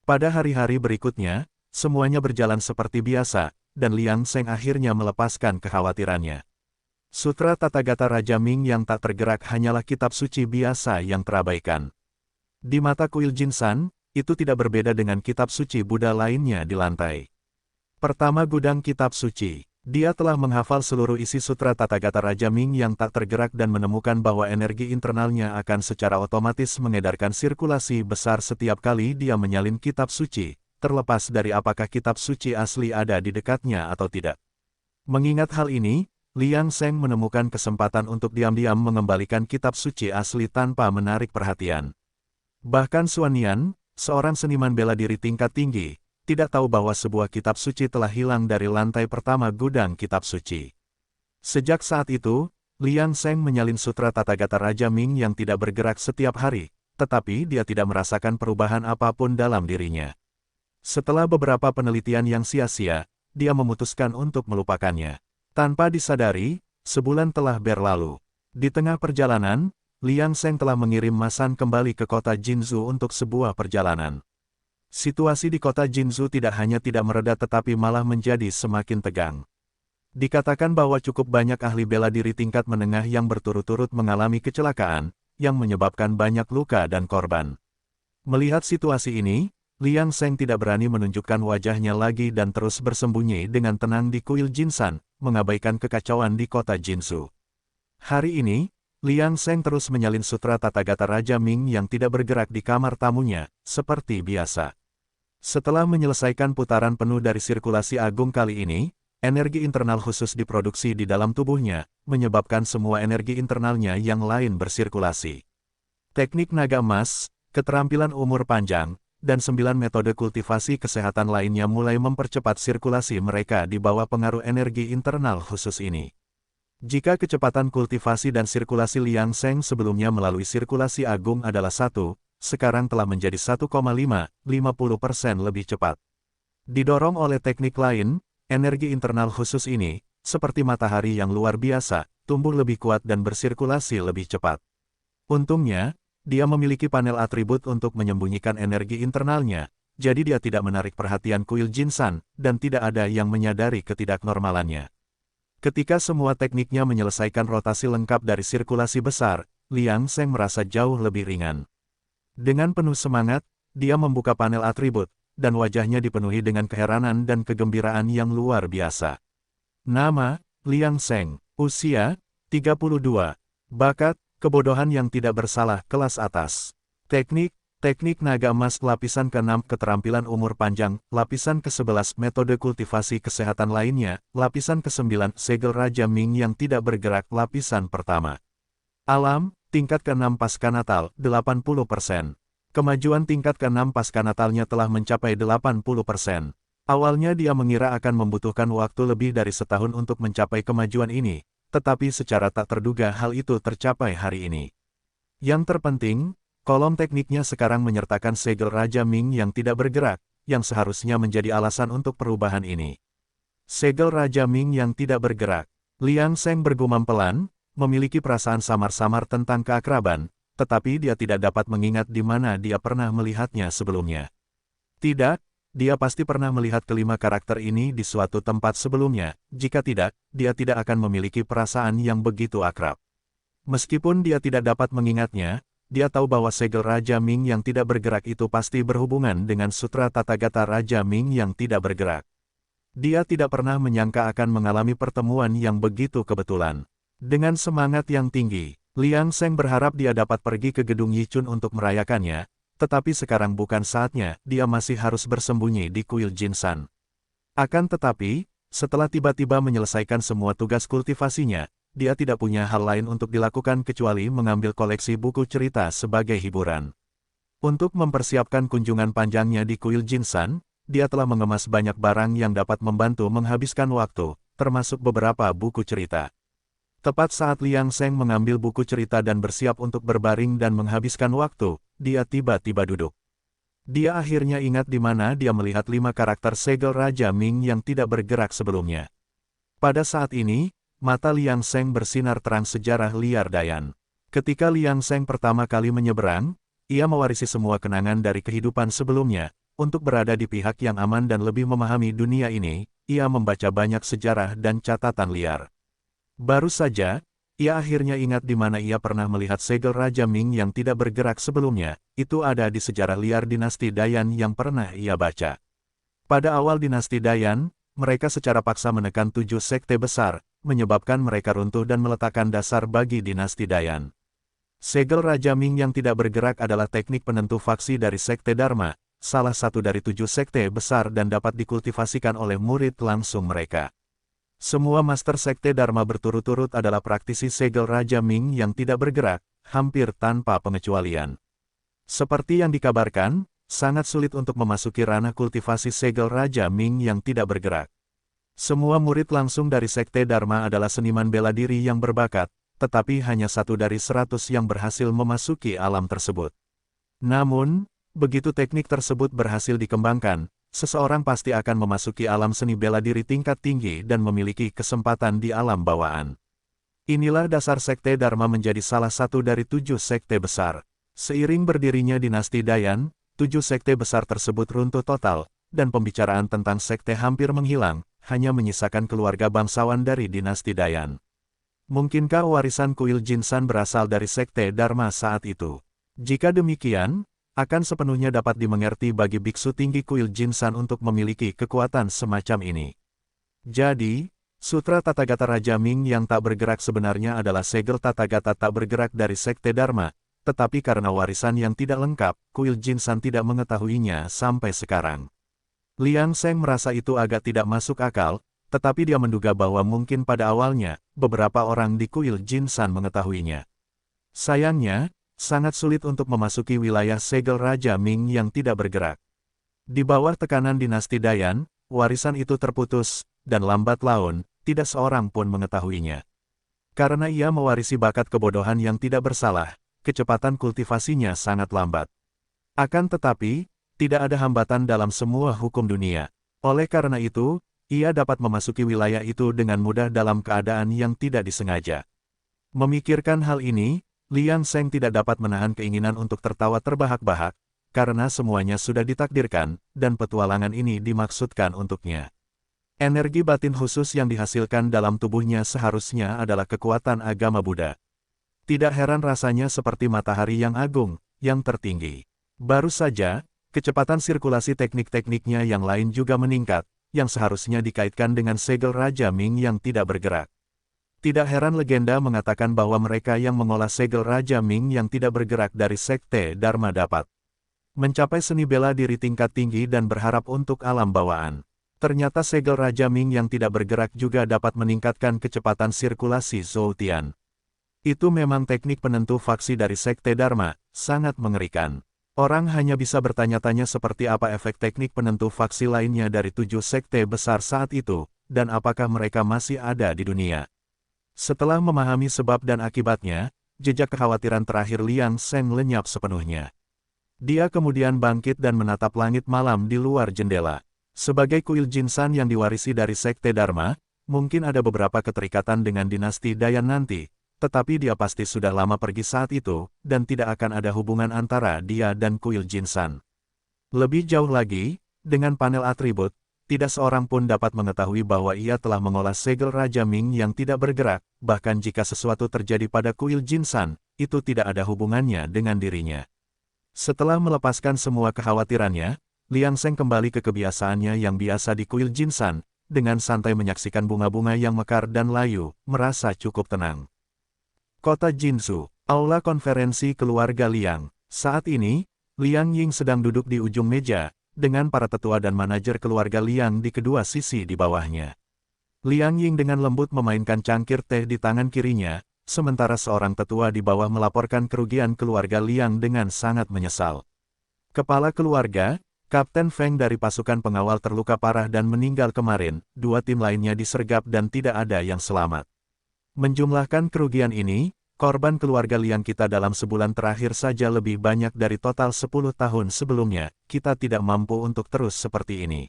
Pada hari-hari berikutnya, semuanya berjalan seperti biasa, dan Liang Seng akhirnya melepaskan kekhawatirannya. Sutra Tathagata Raja Ming yang tak tergerak hanyalah kitab suci biasa yang terabaikan. Di mata kuil Jinsan, itu tidak berbeda dengan kitab suci Buddha lainnya di lantai pertama gudang kitab suci. Dia telah menghafal seluruh isi sutra Tathagata Raja Ming yang tak tergerak dan menemukan bahwa energi internalnya akan secara otomatis mengedarkan sirkulasi besar setiap kali dia menyalin kitab suci, terlepas dari apakah kitab suci asli ada di dekatnya atau tidak. Mengingat hal ini, Liang Seng menemukan kesempatan untuk diam-diam mengembalikan kitab suci asli tanpa menarik perhatian. Bahkan Suan Nian, seorang seniman bela diri tingkat tinggi, tidak tahu bahwa sebuah kitab suci telah hilang dari lantai pertama gudang kitab suci. Sejak saat itu, Liang Seng menyalin sutra Tathagata Raja Ming yang tidak bergerak setiap hari, tetapi dia tidak merasakan perubahan apapun dalam dirinya. Setelah beberapa penelitian yang sia-sia, dia memutuskan untuk melupakannya. Tanpa disadari, sebulan telah berlalu. Di tengah perjalanan, Liang Seng telah mengirim Masan kembali ke kota Jinzhou untuk sebuah perjalanan. Situasi di kota Jinzhou tidak hanya tidak mereda tetapi malah menjadi semakin tegang. Dikatakan bahwa cukup banyak ahli bela diri tingkat menengah yang berturut-turut mengalami kecelakaan, yang menyebabkan banyak luka dan korban. Melihat situasi ini, Liang Seng tidak berani menunjukkan wajahnya lagi dan terus bersembunyi dengan tenang di kuil Jinsan, mengabaikan kekacauan di kota Jinzhou. Hari ini, Liang Seng terus menyalin sutra Tathagata Raja Ming yang tidak bergerak di kamar tamunya, seperti biasa. Setelah menyelesaikan putaran penuh dari sirkulasi agung kali ini, energi internal khusus diproduksi di dalam tubuhnya, menyebabkan semua energi internalnya yang lain bersirkulasi. Teknik naga emas, keterampilan umur panjang, dan 9 metode kultivasi kesehatan lainnya mulai mempercepat sirkulasi mereka di bawah pengaruh energi internal khusus ini. Jika kecepatan kultivasi dan sirkulasi Liang Seng sebelumnya melalui sirkulasi agung adalah 1, sekarang telah menjadi 1,50% lebih cepat. Didorong oleh teknik lain, energi internal khusus ini, seperti matahari yang luar biasa, tumbuh lebih kuat dan bersirkulasi lebih cepat. Untungnya, dia memiliki panel atribut untuk menyembunyikan energi internalnya, jadi dia tidak menarik perhatian kuil Jinsan, dan tidak ada yang menyadari ketidaknormalannya. Ketika semua tekniknya menyelesaikan rotasi lengkap dari sirkulasi besar, Liang Seng merasa jauh lebih ringan. Dengan penuh semangat, dia membuka panel atribut, dan wajahnya dipenuhi dengan keheranan dan kegembiraan yang luar biasa. Nama, Liang Seng, usia, 32, bakat, kebodohan yang tidak bersalah kelas atas. Teknik naga emas lapisan ke-6 keterampilan umur panjang, lapisan ke-11 metode kultivasi kesehatan lainnya, lapisan ke-9 segel Raja Ming yang tidak bergerak lapisan pertama. Alam, tingkat ke-6 pasca natal, 80%. Kemajuan tingkat ke-6 pasca natalnya telah mencapai 80%. Awalnya dia mengira akan membutuhkan waktu lebih dari setahun untuk mencapai kemajuan ini, tetapi secara tak terduga hal itu tercapai hari ini. Yang terpenting, kolom tekniknya sekarang menyertakan segel Raja Ming yang tidak bergerak, yang seharusnya menjadi alasan untuk perubahan ini. Segel Raja Ming yang tidak bergerak. Liang Seng bergumam pelan, memiliki perasaan samar-samar tentang keakraban, tetapi dia tidak dapat mengingat di mana dia pernah melihatnya sebelumnya. Tidak, dia pasti pernah melihat kelima karakter ini di suatu tempat sebelumnya, jika tidak, dia tidak akan memiliki perasaan yang begitu akrab. Meskipun dia tidak dapat mengingatnya, dia tahu bahwa segel Raja Ming yang tidak bergerak itu pasti berhubungan dengan sutra Tathagata Raja Ming yang tidak bergerak. Dia tidak pernah menyangka akan mengalami pertemuan yang begitu kebetulan. Dengan semangat yang tinggi, Liang Seng berharap dia dapat pergi ke gedung Yichun untuk merayakannya, tetapi sekarang bukan saatnya, dia masih harus bersembunyi di kuil Jinsan. Akan tetapi, setelah tiba-tiba menyelesaikan semua tugas kultivasinya, dia tidak punya hal lain untuk dilakukan kecuali mengambil koleksi buku cerita sebagai hiburan. Untuk mempersiapkan kunjungan panjangnya di kuil Jinsan, dia telah mengemas banyak barang yang dapat membantu menghabiskan waktu, termasuk beberapa buku cerita. Tepat saat Liang Seng mengambil buku cerita dan bersiap untuk berbaring dan menghabiskan waktu, dia tiba-tiba duduk. Dia akhirnya ingat di mana dia melihat 5 karakter segel Raja Ming yang tidak bergerak sebelumnya. Pada saat ini, mata Liang Seng bersinar terang sejarah liar Dayan. Ketika Liang Seng pertama kali menyeberang, ia mewarisi semua kenangan dari kehidupan sebelumnya. Untuk berada di pihak yang aman dan lebih memahami dunia ini, ia membaca banyak sejarah dan catatan liar. Baru saja, ia akhirnya ingat di mana ia pernah melihat segel Raja Ming yang tidak bergerak sebelumnya. Itu ada di sejarah liar dinasti Dayan yang pernah ia baca. Pada awal dinasti Dayan, mereka secara paksa menekan 7 sekte besar, menyebabkan mereka runtuh dan meletakkan dasar bagi dinasti Dayan. Segel Raja Ming yang tidak bergerak adalah teknik penentu faksi dari sekte Dharma, salah satu dari 7 sekte besar dan dapat dikultivasikan oleh murid langsung mereka. Semua master sekte Dharma berturut-turut adalah praktisi segel Raja Ming yang tidak bergerak, hampir tanpa pengecualian. Seperti yang dikabarkan, sangat sulit untuk memasuki ranah kultivasi segel Raja Ming yang tidak bergerak. Semua murid langsung dari sekte Dharma adalah seniman bela diri yang berbakat, tetapi hanya 1 dari 100 yang berhasil memasuki alam tersebut. Namun, begitu teknik tersebut berhasil dikembangkan, seseorang pasti akan memasuki alam seni bela diri tingkat tinggi dan memiliki kesempatan di alam bawaan. Inilah dasar sekte Dharma menjadi salah satu dari 7 sekte besar. Seiring berdirinya dinasti Dayan, 7 sekte besar tersebut runtuh total, dan pembicaraan tentang sekte hampir menghilang, hanya menyisakan keluarga bangsawan dari dinasti Dayan. Mungkinkah warisan kuil Jinsan berasal dari sekte Dharma saat itu? Jika demikian, akan sepenuhnya dapat dimengerti bagi biksu tinggi kuil Jinsan untuk memiliki kekuatan semacam ini. Jadi, sutra Tathagata Raja Ming yang tak bergerak sebenarnya adalah segel Tathagata tak bergerak dari sekte Dharma, tetapi karena warisan yang tidak lengkap, kuil Jinsan tidak mengetahuinya sampai sekarang. Liang Seng merasa itu agak tidak masuk akal, tetapi dia menduga bahwa mungkin pada awalnya, beberapa orang di kuil Jinsan mengetahuinya. Sayangnya, sangat sulit untuk memasuki wilayah segel Raja Ming yang tidak bergerak. Di bawah tekanan dinasti Dayan, warisan itu terputus, dan lambat laun, tidak seorang pun mengetahuinya. Karena ia mewarisi bakat kebodohan yang tidak bersalah, kecepatan kultivasinya sangat lambat. Akan tetapi, tidak ada hambatan dalam semua hukum dunia. Oleh karena itu, ia dapat memasuki wilayah itu dengan mudah dalam keadaan yang tidak disengaja. Memikirkan hal ini, Liang Seng tidak dapat menahan keinginan untuk tertawa terbahak-bahak, karena semuanya sudah ditakdirkan, dan petualangan ini dimaksudkan untuknya. Energi batin khusus yang dihasilkan dalam tubuhnya seharusnya adalah kekuatan agama Buddha. Tidak heran rasanya seperti matahari yang agung, yang tertinggi. Baru saja, kecepatan sirkulasi teknik-tekniknya yang lain juga meningkat, yang seharusnya dikaitkan dengan segel Raja Ming yang tidak bergerak. Tidak heran legenda mengatakan bahwa mereka yang mengolah segel Raja Ming yang tidak bergerak dari Sekte Dharma dapat mencapai seni bela diri tingkat tinggi dan berharap untuk alam bawaan. Ternyata segel Raja Ming yang tidak bergerak juga dapat meningkatkan kecepatan sirkulasi Zhoutian. Itu memang teknik penentu faksi dari Sekte Dharma, sangat mengerikan. Orang hanya bisa bertanya-tanya seperti apa efek teknik penentu faksi lainnya dari 7 sekte besar saat itu, dan apakah mereka masih ada di dunia. Setelah memahami sebab dan akibatnya, jejak kekhawatiran terakhir Liang Seng lenyap sepenuhnya. Dia kemudian bangkit dan menatap langit malam di luar jendela. Sebagai kuil Jinsan yang diwarisi dari Sekte Dharma, mungkin ada beberapa keterikatan dengan dinasti Dayan nanti, tetapi dia pasti sudah lama pergi saat itu, dan tidak akan ada hubungan antara dia dan kuil Jinsan. Lebih jauh lagi, dengan panel atribut, tidak seorang pun dapat mengetahui bahwa ia telah mengolah segel Raja Ming yang tidak bergerak, bahkan jika sesuatu terjadi pada kuil Jinsan, itu tidak ada hubungannya dengan dirinya. Setelah melepaskan semua kekhawatirannya, Liang Seng kembali ke kebiasaannya yang biasa di kuil Jinsan, dengan santai menyaksikan bunga-bunga yang mekar dan layu, merasa cukup tenang. Kota Jinsu, aula konferensi keluarga Liang. Saat ini, Liang Ying sedang duduk di ujung meja, dengan para tetua dan manajer keluarga Liang di kedua sisi di bawahnya. Liang Ying dengan lembut memainkan cangkir teh di tangan kirinya, sementara seorang tetua di bawah melaporkan kerugian keluarga Liang dengan sangat menyesal. Kepala keluarga, Kapten Feng dari pasukan pengawal terluka parah dan meninggal kemarin, 2 tim lainnya disergap dan tidak ada yang selamat. Menjumlahkan kerugian ini, korban keluarga Liang kita dalam sebulan terakhir saja lebih banyak dari total 10 tahun sebelumnya, kita tidak mampu untuk terus seperti ini.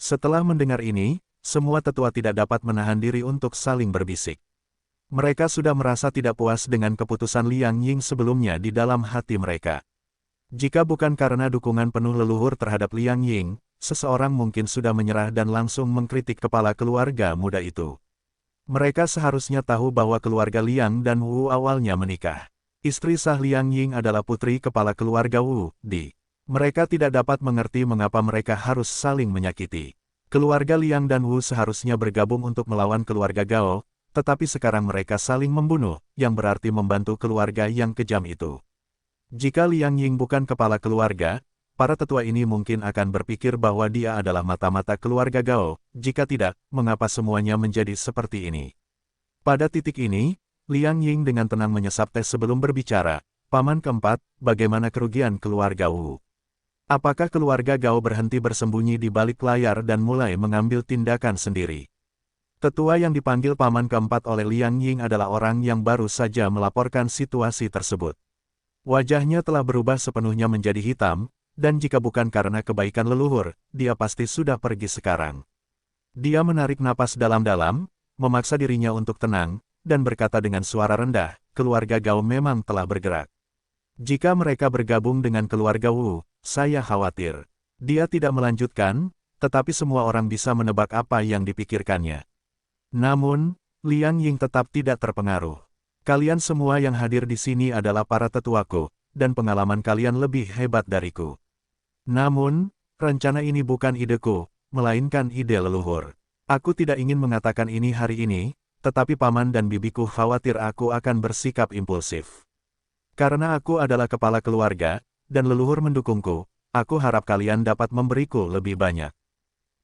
Setelah mendengar ini, semua tetua tidak dapat menahan diri untuk saling berbisik. Mereka sudah merasa tidak puas dengan keputusan Liang Ying sebelumnya di dalam hati mereka. Jika bukan karena dukungan penuh leluhur terhadap Liang Ying, seseorang mungkin sudah menyerah dan langsung mengkritik kepala keluarga muda itu. Mereka seharusnya tahu bahwa keluarga Liang dan Wu awalnya menikah. Istri sah Liang Ying adalah putri kepala keluarga Wu, Di. Mereka tidak dapat mengerti mengapa mereka harus saling menyakiti. Keluarga Liang dan Wu seharusnya bergabung untuk melawan keluarga Gao, tetapi sekarang mereka saling membunuh, yang berarti membantu keluarga yang kejam itu. Jika Liang Ying bukan kepala keluarga, para tetua ini mungkin akan berpikir bahwa dia adalah mata-mata keluarga Gao, jika tidak, mengapa semuanya menjadi seperti ini. Pada titik ini, Liang Ying dengan tenang menyesap teh sebelum berbicara, Paman keempat, bagaimana kerugian keluarga Wu? Apakah keluarga Gao berhenti bersembunyi di balik layar dan mulai mengambil tindakan sendiri? Tetua yang dipanggil Paman keempat oleh Liang Ying adalah orang yang baru saja melaporkan situasi tersebut. Wajahnya telah berubah sepenuhnya menjadi hitam, dan jika bukan karena kebaikan leluhur, dia pasti sudah pergi sekarang. Dia menarik napas dalam-dalam, memaksa dirinya untuk tenang, dan berkata dengan suara rendah, keluarga Gao memang telah bergerak. Jika mereka bergabung dengan keluarga Wu, saya khawatir. Dia tidak melanjutkan, tetapi semua orang bisa menebak apa yang dipikirkannya. Namun, Liang Ying tetap tidak terpengaruh. Kalian semua yang hadir di sini adalah para tetuaku, dan pengalaman kalian lebih hebat dariku. Namun, rencana ini bukan ideku, melainkan ide leluhur. Aku tidak ingin mengatakan ini hari ini, tetapi paman dan bibiku khawatir aku akan bersikap impulsif. Karena aku adalah kepala keluarga, dan leluhur mendukungku, aku harap kalian dapat memberiku lebih banyak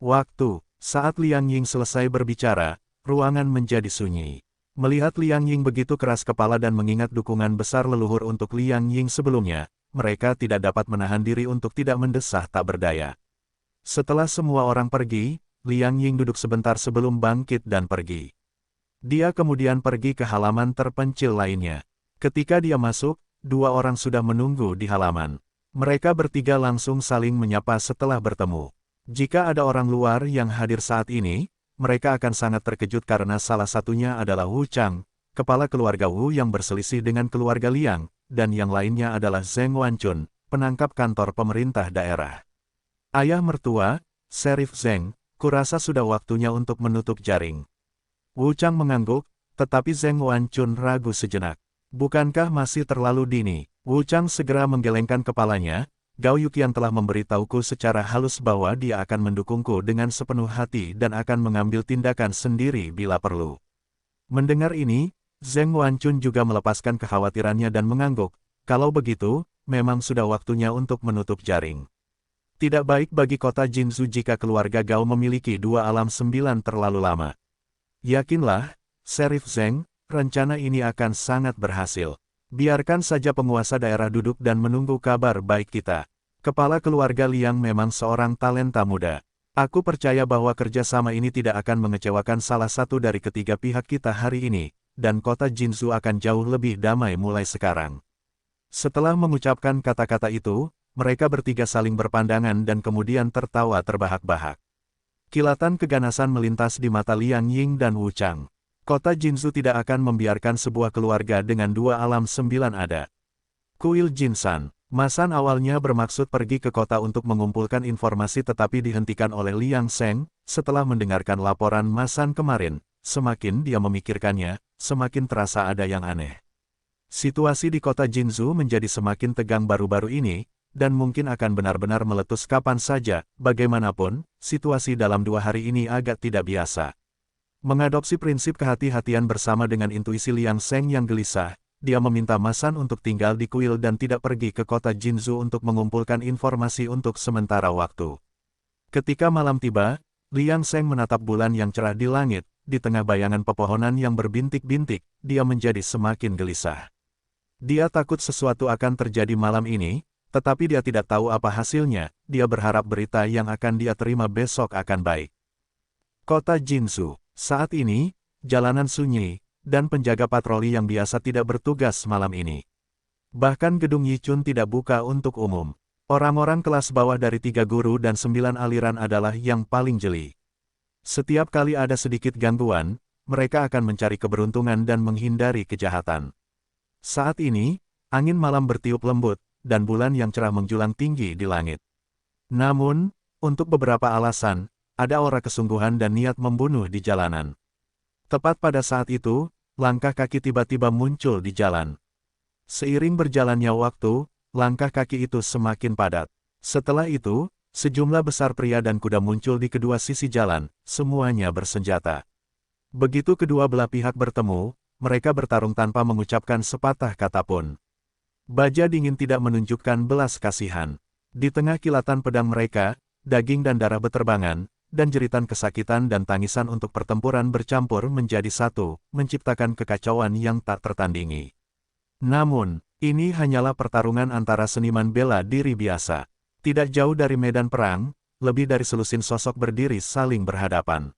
waktu. Saat Liang Ying selesai berbicara, ruangan menjadi sunyi. Melihat Liang Ying begitu keras kepala dan mengingat dukungan besar leluhur untuk Liang Ying sebelumnya, mereka tidak dapat menahan diri untuk tidak mendesah tak berdaya. Setelah semua orang pergi, Liang Ying duduk sebentar sebelum bangkit dan pergi. Dia kemudian pergi ke halaman terpencil lainnya. Ketika dia masuk, 2 orang sudah menunggu di halaman. Mereka bertiga langsung saling menyapa setelah bertemu. Jika ada orang luar yang hadir saat ini, mereka akan sangat terkejut karena salah satunya adalah Wu Chang, kepala keluarga Wu yang berselisih dengan keluarga Liang, dan yang lainnya adalah Zheng Wanchun, penangkap kantor pemerintah daerah. Ayah mertua, Sheriff Zheng, kurasa sudah waktunya untuk menutup jaring. Wu Chang mengangguk, tetapi Zheng Wanchun ragu sejenak. Bukankah masih terlalu dini? Wu Chang segera menggelengkan kepalanya. Gao Yuqian telah memberitahuku secara halus bahwa dia akan mendukungku dengan sepenuh hati dan akan mengambil tindakan sendiri bila perlu. Mendengar ini, Zheng Wanchun juga melepaskan kekhawatirannya dan mengangguk. Kalau begitu, memang sudah waktunya untuk menutup jaring. Tidak baik bagi kota Jinzhou jika keluarga Gao memiliki dua alam sembilan terlalu lama. Yakinlah, Sheriff Zheng, rencana ini akan sangat berhasil. Biarkan saja penguasa daerah duduk dan menunggu kabar baik kita. Kepala keluarga Liang memang seorang talenta muda. Aku percaya bahwa kerjasama ini tidak akan mengecewakan salah satu dari ketiga pihak kita hari ini, dan kota Jinzhou akan jauh lebih damai mulai sekarang. Setelah mengucapkan kata-kata itu, mereka bertiga saling berpandangan dan kemudian tertawa terbahak-bahak. Kilatan keganasan melintas di mata Liang Ying dan Wu Chang. Kota Jinzhou tidak akan membiarkan sebuah keluarga dengan dua alam sembilan ada. Kuil Jinsan, Masan awalnya bermaksud pergi ke kota untuk mengumpulkan informasi tetapi dihentikan oleh Liang Sheng, setelah mendengarkan laporan Masan kemarin. Semakin dia memikirkannya, semakin terasa ada yang aneh. Situasi di kota Jinzhou menjadi semakin tegang baru-baru ini, dan mungkin akan benar-benar meletus kapan saja. Bagaimanapun, situasi dalam 2 hari ini agak tidak biasa. Mengadopsi prinsip kehati-hatian bersama dengan intuisi Liang Sheng yang gelisah, dia meminta Masan untuk tinggal di kuil dan tidak pergi ke kota Jinzhou untuk mengumpulkan informasi untuk sementara waktu. Ketika malam tiba, Liang Sheng menatap bulan yang cerah di langit, di tengah bayangan pepohonan yang berbintik-bintik, dia menjadi semakin gelisah. Dia takut sesuatu akan terjadi malam ini, tetapi dia tidak tahu apa hasilnya. Dia berharap berita yang akan dia terima besok akan baik. Kota Jinzhou. Saat ini, jalanan sunyi, dan penjaga patroli yang biasa tidak bertugas malam ini. Bahkan gedung Yichun tidak buka untuk umum. Orang-orang kelas bawah dari 3 guru dan 9 aliran adalah yang paling jeli. Setiap kali ada sedikit gangguan, mereka akan mencari keberuntungan dan menghindari kejahatan. Saat ini, angin malam bertiup lembut, dan bulan yang cerah menjulang tinggi di langit. Namun, untuk beberapa alasan, ada aura kesungguhan dan niat membunuh di jalanan. Tepat pada saat itu, langkah kaki tiba-tiba muncul di jalan. Seiring berjalannya waktu, langkah kaki itu semakin padat. Setelah itu, sejumlah besar pria dan kuda muncul di kedua sisi jalan, semuanya bersenjata. Begitu kedua belah pihak bertemu, mereka bertarung tanpa mengucapkan sepatah kata pun. Baja dingin tidak menunjukkan belas kasihan. Di tengah kilatan pedang mereka, daging dan darah beterbangan, dan jeritan kesakitan dan tangisan untuk pertempuran bercampur menjadi satu, menciptakan kekacauan yang tak tertandingi. Namun, ini hanyalah pertarungan antara seniman bela diri biasa. Tidak jauh dari medan perang, lebih dari selusin sosok berdiri saling berhadapan.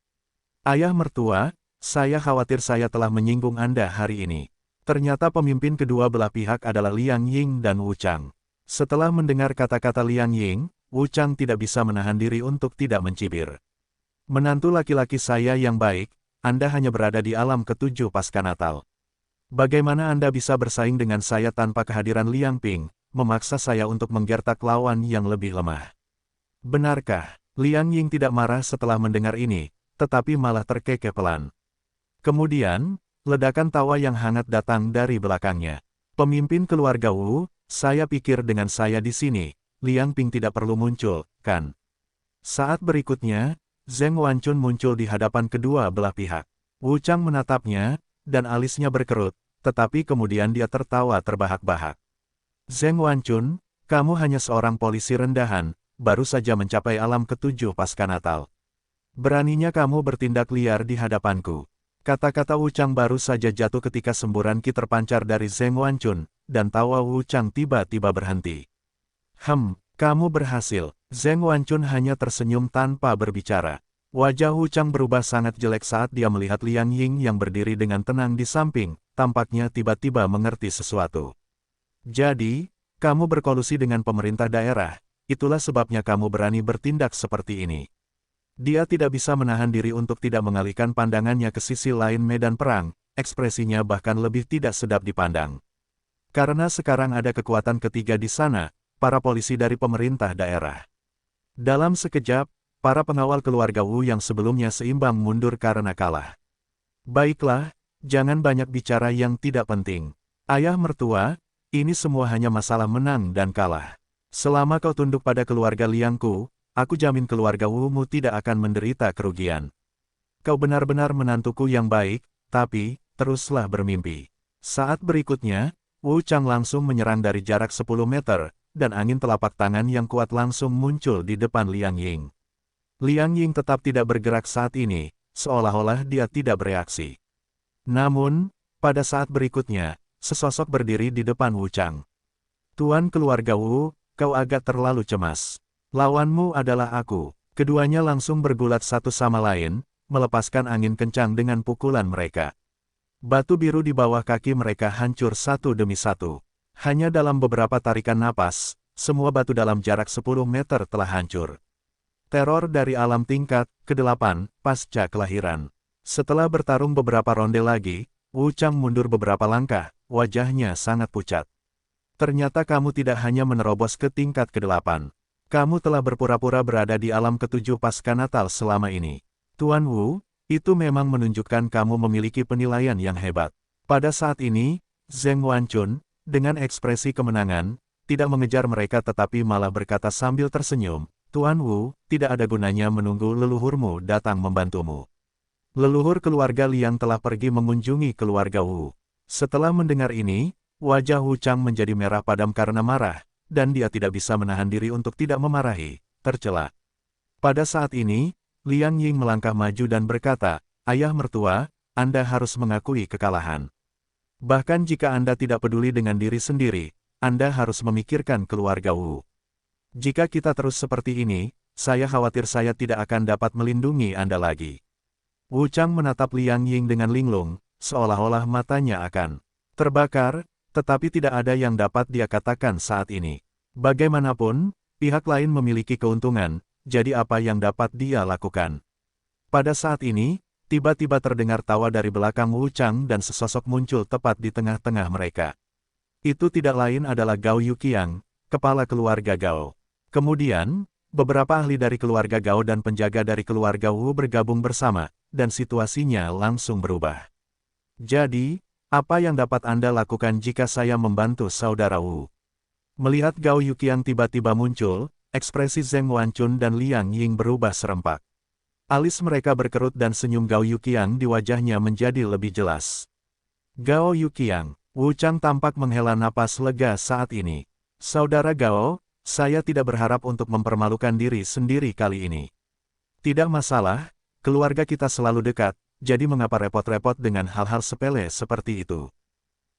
Ayah mertua, saya khawatir saya telah menyinggung Anda hari ini. Ternyata pemimpin kedua belah pihak adalah Liang Ying dan Wu Chang. Setelah mendengar kata-kata Liang Ying, Wu Chang tidak bisa menahan diri untuk tidak mencibir. Menantu laki-laki saya yang baik, Anda hanya berada di alam ke-7 pasca Natal. Bagaimana Anda bisa bersaing dengan saya tanpa kehadiran Liang Ping, memaksa saya untuk menggertak lawan yang lebih lemah? Benarkah? Liang Ying tidak marah setelah mendengar ini, tetapi malah terkekeh pelan. Kemudian, ledakan tawa yang hangat datang dari belakangnya. Pemimpin keluarga Wu, saya pikir dengan saya di sini, Liang Ping tidak perlu muncul, kan? Saat berikutnya, Zheng Wanchun muncul di hadapan kedua belah pihak. Wu Chang menatapnya, dan alisnya berkerut, tetapi kemudian dia tertawa terbahak-bahak. Zheng Wanchun, kamu hanya seorang polisi rendahan, baru saja mencapai alam ke-7 pasca Natal. Beraninya kamu bertindak liar di hadapanku. Kata-kata Wu Chang baru saja jatuh ketika semburan ki terpancar dari Zheng Wanchun, dan tawa Wu Chang tiba-tiba berhenti. Kamu berhasil. Zheng Wanchun hanya tersenyum tanpa berbicara. Wajah Wu Chang berubah sangat jelek saat dia melihat Liang Ying yang berdiri dengan tenang di samping, tampaknya tiba-tiba mengerti sesuatu. Jadi, kamu berkolusi dengan pemerintah daerah, itulah sebabnya kamu berani bertindak seperti ini. Dia tidak bisa menahan diri untuk tidak mengalihkan pandangannya ke sisi lain medan perang, ekspresinya bahkan lebih tidak sedap dipandang. Karena sekarang ada kekuatan ketiga di sana, para polisi dari pemerintah daerah. Dalam sekejap, para pengawal keluarga Wu yang sebelumnya seimbang mundur karena kalah. Baiklah, jangan banyak bicara yang tidak penting. Ayah mertua, ini semua hanya masalah menang dan kalah. Selama kau tunduk pada keluarga Liangku, aku jamin keluarga Wu-mu tidak akan menderita kerugian. Kau benar-benar menantuku yang baik, tapi, teruslah bermimpi. Saat berikutnya, Wu Chang langsung menyerang dari jarak 10 meter, dan angin telapak tangan yang kuat langsung muncul di depan Liang Ying. Liang Ying tetap tidak bergerak saat ini, seolah-olah dia tidak bereaksi. Namun, pada saat berikutnya, sesosok berdiri di depan Wu Chang. Tuan keluarga Wu, kau agak terlalu cemas. Lawanmu adalah aku. Keduanya langsung bergulat satu sama lain, melepaskan angin kencang dengan pukulan mereka. Batu biru di bawah kaki mereka hancur satu demi satu. Hanya dalam beberapa tarikan napas, semua batu dalam jarak 10 meter telah hancur. Teror dari alam tingkat ke-8, pasca kelahiran. Setelah bertarung beberapa ronde lagi, Wu Chang mundur beberapa langkah, wajahnya sangat pucat. Ternyata kamu tidak hanya menerobos ke tingkat ke-8. Kamu telah berpura-pura berada di alam ke-7 pasca Natal selama ini. Tuan Wu, itu memang menunjukkan kamu memiliki penilaian yang hebat. Pada saat ini, Zheng Wanchun, dengan ekspresi kemenangan, tidak mengejar mereka tetapi malah berkata sambil tersenyum, Tuan Wu, tidak ada gunanya menunggu leluhurmu datang membantumu. Leluhur keluarga Liang telah pergi mengunjungi keluarga Wu. Setelah mendengar ini, wajah Wu Chang menjadi merah padam karena marah, dan dia tidak bisa menahan diri untuk tidak memarahi, tercela. Pada saat ini, Liang Ying melangkah maju dan berkata, Ayah mertua, Anda harus mengakui kekalahan. Bahkan jika Anda tidak peduli dengan diri sendiri, Anda harus memikirkan keluarga Wu. Jika kita terus seperti ini, saya khawatir saya tidak akan dapat melindungi Anda lagi. Wu Chang menatap Liang Ying dengan linglung, seolah-olah matanya akan terbakar, tetapi tidak ada yang dapat dia katakan saat ini. Bagaimanapun, pihak lain memiliki keuntungan, jadi apa yang dapat dia lakukan? Pada saat ini, tiba-tiba terdengar tawa dari belakang Wu Chang dan sesosok muncul tepat di tengah-tengah mereka. Itu tidak lain adalah Gao Yuqiang, kepala keluarga Gao. Kemudian, beberapa ahli dari keluarga Gao dan penjaga dari keluarga Wu bergabung bersama, dan situasinya langsung berubah. Jadi, apa yang dapat Anda lakukan jika saya membantu saudara Wu? Melihat Gao Yuqiang tiba-tiba muncul, ekspresi Zheng Wanchun dan Liang Ying berubah serempak. Alis mereka berkerut dan senyum Gao Yuqiang di wajahnya menjadi lebih jelas. Gao Yuqiang, Wu Chang tampak menghela napas lega saat ini. Saudara Gao, saya tidak berharap untuk mempermalukan diri sendiri kali ini. Tidak masalah, keluarga kita selalu dekat. Jadi mengapa repot-repot dengan hal-hal sepele seperti itu?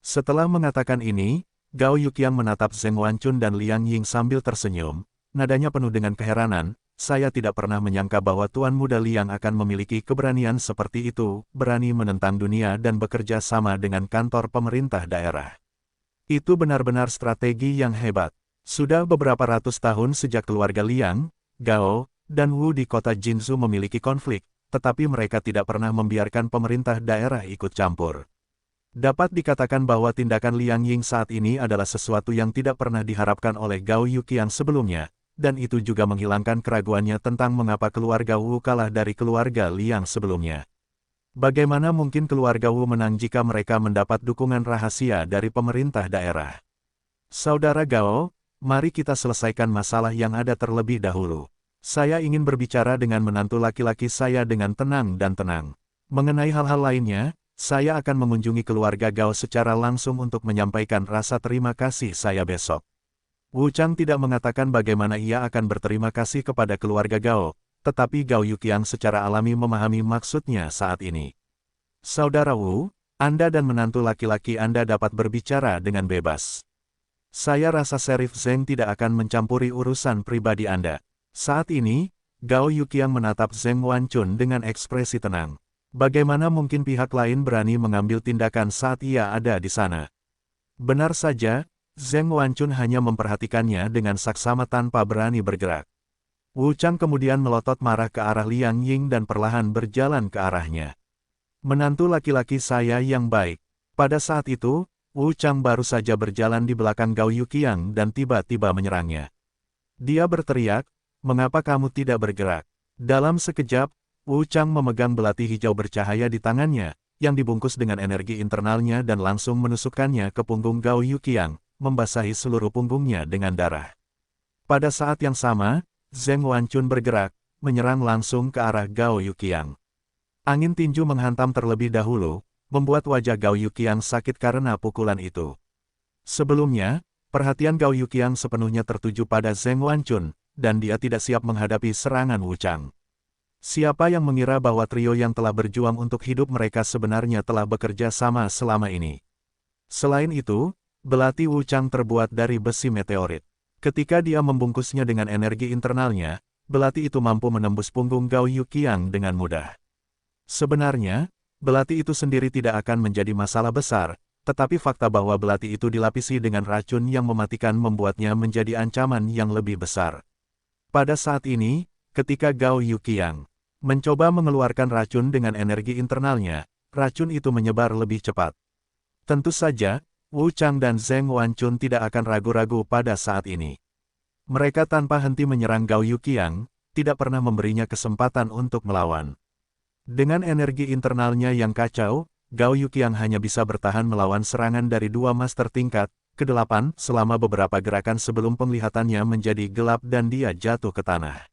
Setelah mengatakan ini, Gao Yuqiang menatap Zheng Wanchun dan Liang Ying sambil tersenyum, nadanya penuh dengan keheranan, saya tidak pernah menyangka bahwa Tuan Muda Liang akan memiliki keberanian seperti itu, berani menentang dunia dan bekerja sama dengan kantor pemerintah daerah. Itu benar-benar strategi yang hebat. Sudah beberapa ratus tahun sejak keluarga Liang, Gao, dan Wu di kota Jinzhou memiliki konflik, tetapi mereka tidak pernah membiarkan pemerintah daerah ikut campur. Dapat dikatakan bahwa tindakan Liang Ying saat ini adalah sesuatu yang tidak pernah diharapkan oleh Gao Yuqiang sebelumnya, dan itu juga menghilangkan keraguannya tentang mengapa keluarga Wu kalah dari keluarga Liang sebelumnya. Bagaimana mungkin keluarga Wu menang jika mereka mendapat dukungan rahasia dari pemerintah daerah? Saudara Gao, mari kita selesaikan masalah yang ada terlebih dahulu. Saya ingin berbicara dengan menantu laki-laki saya dengan tenang dan tenang. Mengenai hal-hal lainnya, saya akan mengunjungi keluarga Gao secara langsung untuk menyampaikan rasa terima kasih saya besok. Wu Chang tidak mengatakan bagaimana ia akan berterima kasih kepada keluarga Gao, tetapi Gao Yuqiang secara alami memahami maksudnya saat ini. Saudara Wu, Anda dan menantu laki-laki Anda dapat berbicara dengan bebas. Saya rasa Sheriff Zheng tidak akan mencampuri urusan pribadi Anda. Saat ini, Gao Yuqiang menatap Zheng Wanchun dengan ekspresi tenang. Bagaimana mungkin pihak lain berani mengambil tindakan saat ia ada di sana? Benar saja, Zheng Wanchun hanya memperhatikannya dengan saksama tanpa berani bergerak. Wu Chang kemudian melotot marah ke arah Liang Ying dan perlahan berjalan ke arahnya. Menantu laki-laki saya yang baik. Pada saat itu, Wu Chang baru saja berjalan di belakang Gao Yuqiang dan tiba-tiba menyerangnya. Dia berteriak, "Mengapa kamu tidak bergerak?" Dalam sekejap, Wu Chang memegang belati hijau bercahaya di tangannya, yang dibungkus dengan energi internalnya dan langsung menusukkannya ke punggung Gao Yuqiang, membasahi seluruh punggungnya dengan darah. Pada saat yang sama, Zheng Wanchun bergerak, menyerang langsung ke arah Gao Yuqiang. Angin tinju menghantam terlebih dahulu, membuat wajah Gao Yuqiang sakit karena pukulan itu. Sebelumnya, perhatian Gao Yuqiang sepenuhnya tertuju pada Zheng Wanchun, dan dia tidak siap menghadapi serangan Wu Chang. Siapa yang mengira bahwa trio yang telah berjuang untuk hidup mereka sebenarnya telah bekerja sama selama ini? Selain itu, belati Wu Chang terbuat dari besi meteorit. Ketika dia membungkusnya dengan energi internalnya, belati itu mampu menembus punggung Gao Yuqiang dengan mudah. Sebenarnya, belati itu sendiri tidak akan menjadi masalah besar, tetapi fakta bahwa belati itu dilapisi dengan racun yang mematikan membuatnya menjadi ancaman yang lebih besar. Pada saat ini, ketika Gao Yuqiang mencoba mengeluarkan racun dengan energi internalnya, racun itu menyebar lebih cepat. Tentu saja, Wu Chang dan Zheng Wanchun tidak akan ragu-ragu pada saat ini. Mereka tanpa henti menyerang Gao Yuqiang, tidak pernah memberinya kesempatan untuk melawan. Dengan energi internalnya yang kacau, Gao Yuqiang hanya bisa bertahan melawan serangan dari dua master tingkat ke-8 selama beberapa gerakan sebelum penglihatannya menjadi gelap dan dia jatuh ke tanah.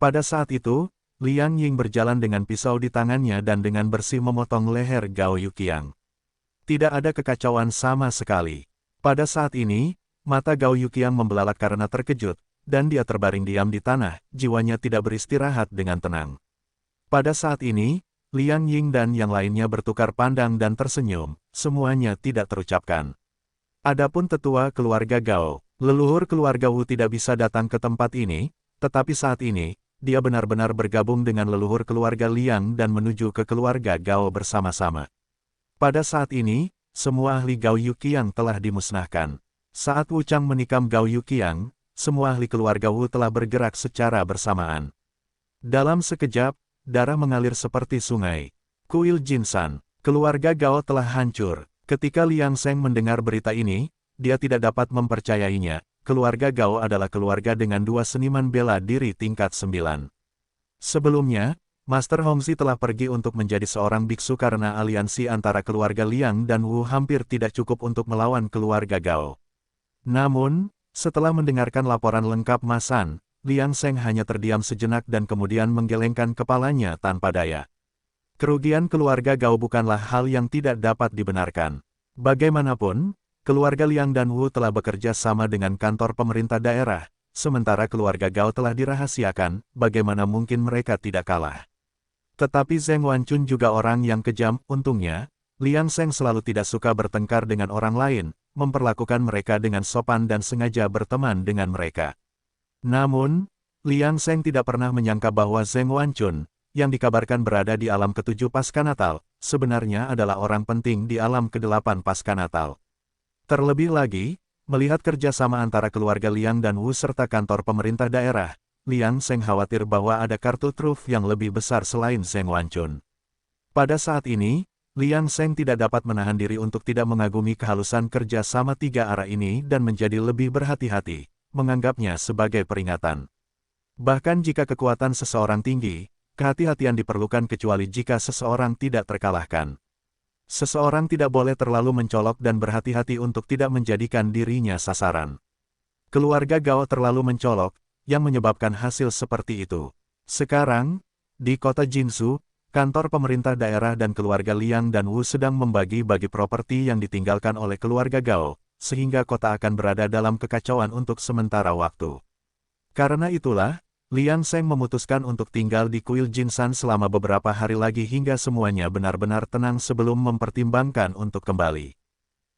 Pada saat itu, Liang Ying berjalan dengan pisau di tangannya dan dengan bersih memotong leher Gao Yuqiang. Tidak ada kekacauan sama sekali. Pada saat ini, mata Gao Yuqiang membelalak karena terkejut, dan dia terbaring diam di tanah, jiwanya tidak beristirahat dengan tenang. Pada saat ini, Liang Ying dan yang lainnya bertukar pandang dan tersenyum, semuanya tidak terucapkan. Adapun tetua keluarga Gao, leluhur keluarga Wu tidak bisa datang ke tempat ini, tetapi saat ini, dia benar-benar bergabung dengan leluhur keluarga Liang dan menuju ke keluarga Gao bersama-sama. Pada saat ini, semua ahli Gao Yuqiang telah dimusnahkan. Saat Wu Chang menikam Gao Yuqiang, semua ahli keluarga Wu telah bergerak secara bersamaan. Dalam sekejap, darah mengalir seperti sungai. Kuil Jinsan, keluarga Gao telah hancur. Ketika Liang Sheng mendengar berita ini, dia tidak dapat mempercayainya. Keluarga Gao adalah keluarga dengan dua seniman bela diri tingkat 9. Sebelumnya, Master Hongxi telah pergi untuk menjadi seorang biksu karena aliansi antara keluarga Liang dan Wu hampir tidak cukup untuk melawan keluarga Gao. Namun, setelah mendengarkan laporan lengkap Masan, Liang Sheng hanya terdiam sejenak dan kemudian menggelengkan kepalanya tanpa daya. Kerugian keluarga Gao bukanlah hal yang tidak dapat dibenarkan. Bagaimanapun, keluarga Liang dan Wu telah bekerja sama dengan kantor pemerintah daerah, sementara keluarga Gao telah dirahasiakan, bagaimana mungkin mereka tidak kalah. Tetapi Zheng Wanchun juga orang yang kejam, untungnya, Liang Sheng selalu tidak suka bertengkar dengan orang lain, memperlakukan mereka dengan sopan dan sengaja berteman dengan mereka. Namun, Liang Sheng tidak pernah menyangka bahwa Zheng Wanchun, yang dikabarkan berada di alam ke-7 pasca Natal, sebenarnya adalah orang penting di alam ke-8 pasca Natal. Terlebih lagi, melihat kerjasama antara keluarga Liang dan Wu serta kantor pemerintah daerah, Liang Sheng khawatir bahwa ada kartu truf yang lebih besar selain Zheng Wanchun. Pada saat ini, Liang Sheng tidak dapat menahan diri untuk tidak mengagumi kehalusan kerjasama tiga arah ini dan menjadi lebih berhati-hati, menganggapnya sebagai peringatan. Bahkan jika kekuatan seseorang tinggi, kehati-hatian diperlukan kecuali jika seseorang tidak terkalahkan. Seseorang tidak boleh terlalu mencolok dan berhati-hati untuk tidak menjadikan dirinya sasaran. Keluarga Gao terlalu mencolok, yang menyebabkan hasil seperti itu. Sekarang, di kota Jinsu, kantor pemerintah daerah dan keluarga Liang dan Wu sedang membagi-bagi properti yang ditinggalkan oleh keluarga Gao, sehingga kota akan berada dalam kekacauan untuk sementara waktu. Karena itulah, Liang Sheng memutuskan untuk tinggal di kuil Jinsan selama beberapa hari lagi hingga semuanya benar-benar tenang sebelum mempertimbangkan untuk kembali.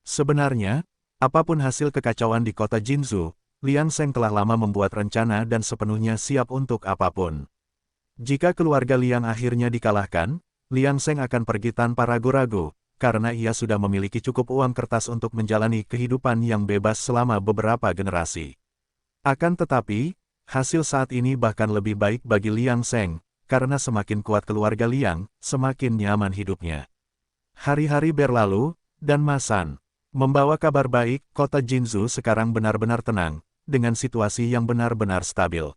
Sebenarnya, apapun hasil kekacauan di kota Jinsu, Liang Sheng telah lama membuat rencana dan sepenuhnya siap untuk apapun. Jika keluarga Liang akhirnya dikalahkan, Liang Sheng akan pergi tanpa ragu-ragu, karena ia sudah memiliki cukup uang kertas untuk menjalani kehidupan yang bebas selama beberapa generasi. Akan tetapi, hasil saat ini bahkan lebih baik bagi Liang Seng, karena semakin kuat keluarga Liang, semakin nyaman hidupnya. Hari-hari berlalu, dan Masan membawa kabar baik. Kota Jinzhou sekarang benar-benar tenang, dengan situasi yang benar-benar stabil.